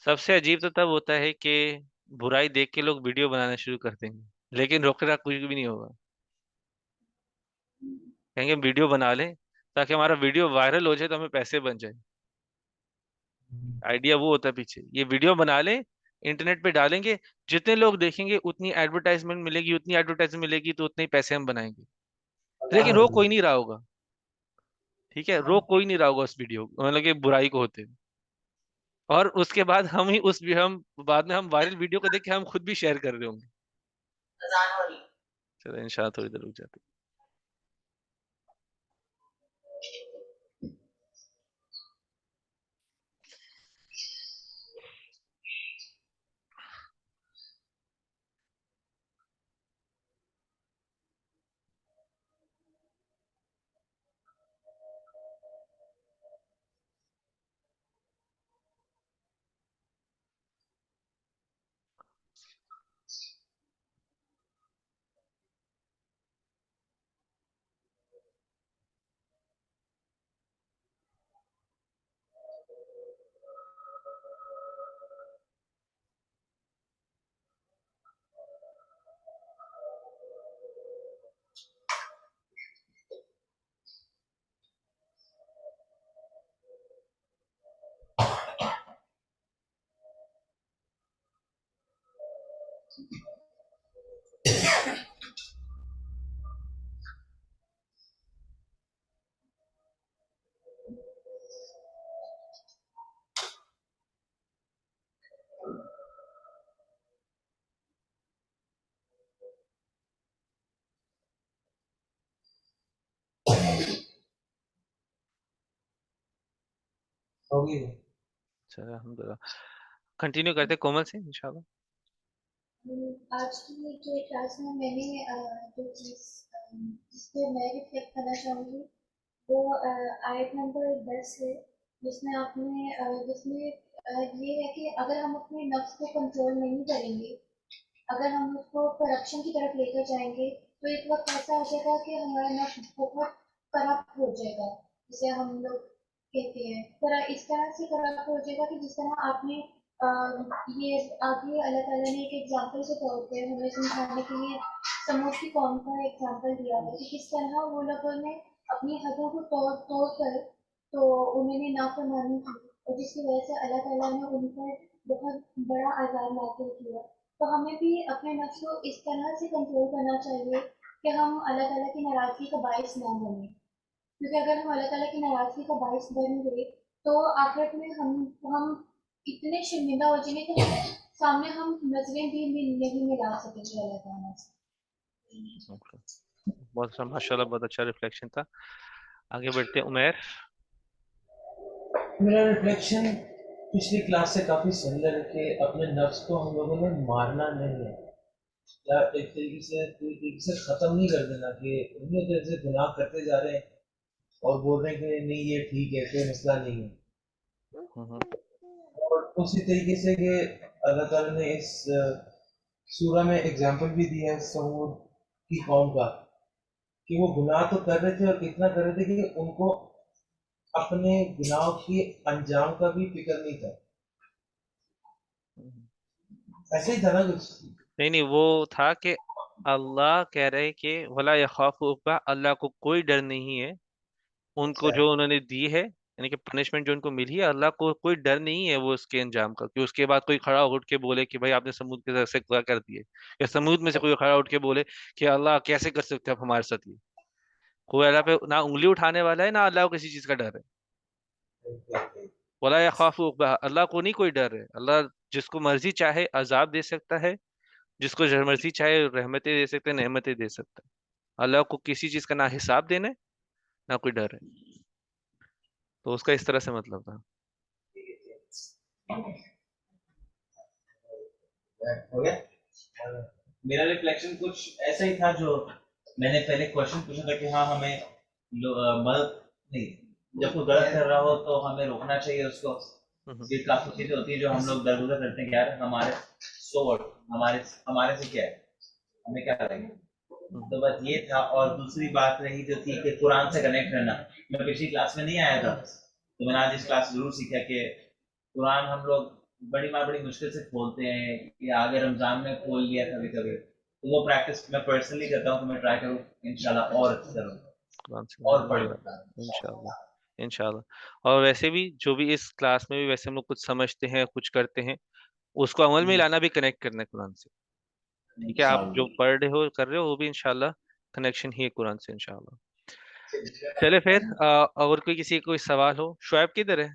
सबसे अजीब तो तब होता है कि बुराई देख के लोग वीडियो बनाना शुरू कर देंगे, लेकिन रोकना कुछ भी नहीं होगा। कहेंगे वीडियो बना लें ताकि हमारा वीडियो वायरल हो जाए तो हमें पैसे बन जाए। आइडिया वो होता है पीछे, ये वीडियो बना लें, इंटरनेट पे डालेंगे, जितने लोग देखेंगे उतनी एडवर्टाइजमेंट मिलेगी, उतनी एडवर्टाइजमेंट मिलेगी तो उतने ही पैसे हम बनाएंगे। लेकिन रोक कोई नहीं रहा होगा, ठीक है, रोक कोई नहीं रहा होगा उस वीडियो मतलब कि बुराई को होते हुए। और उसके बाद हम ही उस हम बाद में हम वायरल वीडियो को देख के हम खुद भी शेयर कर रहे होंगे। अजान हो रही है। चलो इंशाल्लाह थोड़ी देर रुक जाते हैं। होगी। चलो अल्हम्दुलिल्लाह, कंटिन्यू करते हैं कोमल से इंशाल्लाह। आज की जो क्लास में मैंने जो चीज़ जिस पे मैं रिफ्लेक्ट करना चाहूँगी वो आयत नंबर 10 है, जिसमें ये है कि अगर हम अपने नफ्स को कंट्रोल नहीं करेंगे, अगर हम उसको करप्शन की तरफ लेकर जाएंगे तो एक वक्त ऐसा आ जाएगा कि हमारा नफ्स बहुत करप्ट हो जाएगा, जिसे हम लोग कहते हैं। पर इस तरह से करप्ट हो जाएगा कि जिस तरह आपने ये आगे अल्लाह ताला ने एक एग्जाम्पल के तौर पे हमें समझाने के लिए समूद की कौम का एग्जाम्पल दिया है कि किस तरह वो लोगों ने अपनी हदों को तोड़ कर तो उन्होंने नाफरमानी की और जिसकी वजह से अल्लाह ताला ने उन पर बहुत बड़ा अज़ाब नाज़िल किया। तो हमें भी अपने नफ्स को इस तरह से कंट्रोल करना चाहिए कि हम अल्लाह ताला की नाराज़गी का बायस ना बने, क्योंकि अगर हम अल्लाह ताला की नाराज़गी का बायस बन गए तो आखिरत में हम इतने शर्मिंदा हो जाएंगे कि सामने हम नजरें भी नहीं मिला सकेंगे अल्लाह ताला से। बहुत अच्छा माशाल्लाह, बहुत अच्छा रिफ्लेक्शन था। आगे बढ़ते हैं उमैर। मेरा रिफ्लेक्शन पिछली क्लास से काफ़ी सिमिलर है कि अपने नफ्स को हम लोगों ने मारना नहीं है, या एक तरीके से पूरी तरीके से ख़त्म नहीं कर देना कि उन्हीं देर से गुनाह करते जा रहे हैं और बोल रहे हैं कि नहीं ये ठीक है, कोई मसला नहीं है। और उसी तरीके से कि अल्लाह ताला ने इस सूरह में एग्जाम्पल भी दिया है समूद की कौम का कि वो गुनाह तो कर रहे थे और इतना कर रहे थे कि उनको अपने गुनाह के अंजाम का भी फिक्र नहीं था। ऐसे ही था ना कुछ? नहीं, वो था कि अल्लाह कह रहे कि वला यखाफु उक़बा, अल्लाह को कोई डर नहीं है उनको जो उन्होंने दी है, यानी कि पनिशमेंट जो उनको मिली है, अल्लाह को कोई डर नहीं है वो उसके अंजाम का, कि उसके बाद कोई खड़ा उठ के बोले कि भाई आपने समूद के से क्या कर दिए, या समूद में से कोई खड़ा उठ के बोले कि अल्लाह कैसे कर सकते हो आप हमारे साथ ये। कोई अल्लाह पे ना उंगली उठाने वाला है, ना अल्लाह को किसी चीज का डर है। वला यखाफु उक़बाहा, अल्लाह को नहीं कोई डर है। अल्लाह जिसको मर्जी चाहे अजाब दे सकता है, जिसको मर्जी चाहे रहमतें दे सकता है, नेमतें दे सकता है। अल्लाह को किसी चीज का ना हिसाब देना है, ना कोई डर है। तो उसका इस तरह से मतलब था। हो गया। मेरा रिफ्लेक्शन कुछ ऐसा ही था जो मैंने पहले क्वेश्चन पूछा था कि हाँ हमें मदद नहीं, जब कोई गलत कर रहा हो तो हमें रोकना चाहिए उसको। ये काफी चीजें होती है जो हम लोग दरगुजर करते हैं, यार हमारे सो व्हाट, हमारे से क्या है, हमें क्या करेंगे। तो बस ये था। और दूसरी बात रही जो थी कि कुरान से कनेक्ट रहना, मैं पिछली क्लास में नहीं आया था, तो मैंने आज इस क्लास जरूर सीखा कि कुरान हम लोग बड़ी मुश्किल से खोलते हैं, या आगे रमजान में खोल लिया कभी कभी, तो वो प्रैक्टिस मैं पर्सनली करता हूँ, तो मैं ट्राई करूँ इंशाल्लाह और करूँ और पढ़ूँ इंशाल्लाह इंशाल्लाह। और वैसे भी जो भी इस क्लास में भी वैसे हम लोग कुछ समझते हैं, कुछ करते हैं, उसको अमल में लाना भी कनेक्ट करना है कुरान से। ठीक है, आप जो पढ़ रहे हो कर रहे हो वो भी इंशाल्लाह कनेक्शन ही है कुरान से इंशाल्लाह। चले फिर और कोई किसी कोई सवाल हो? शुएब किधर है?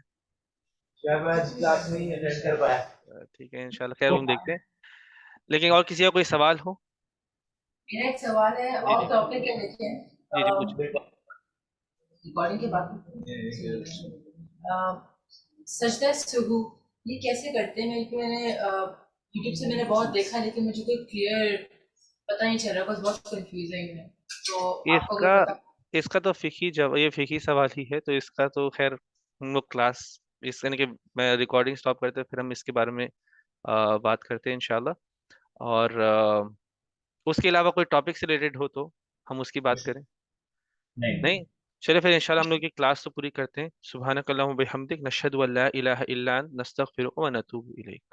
क्लास में ही अटेंड कर पाया। ठीक है इंशाल्लाह, खैर हम देखते हैं। लेकिन और किसी का कोई सवाल हो? मेरा एक सवाल है, जी और जी टॉपिक है, देखिए जी जी पूछिए। रिकॉर्डिंग के बाद सजदा सुहू ये कैसे करते हैं? मैंने यूट्यूब से मैंने बहुत देखा, लेकिन मुझे कोई क्लियर पता नहीं चल रहा, बस बहुत कंफ्यूजिंग है, तो आपको इसका अगर पता। इसका तो फिकी जब ये फिकी सवाल ही है, तो इसका तो खैर हम लोग क्लास इस यानी कि मैं रिकॉर्डिंग स्टॉप करते हैं, फिर हम इसके बारे में बात करते हैं इंशाल्लाह। और उसके अलावा कोई टॉपिक से रिलेटेड हो तो हम उसकी बात करें। नहीं, चलिए फिर इंशाल्लाह हम लोग की क्लास तो पूरी करते हैं। सुब्हानक अल्लाहुम्मा बिहम्दिक नशहदु अल्ला इलाहा इल्ला अंत नस्तगफिरुका व नतूबु इलैक।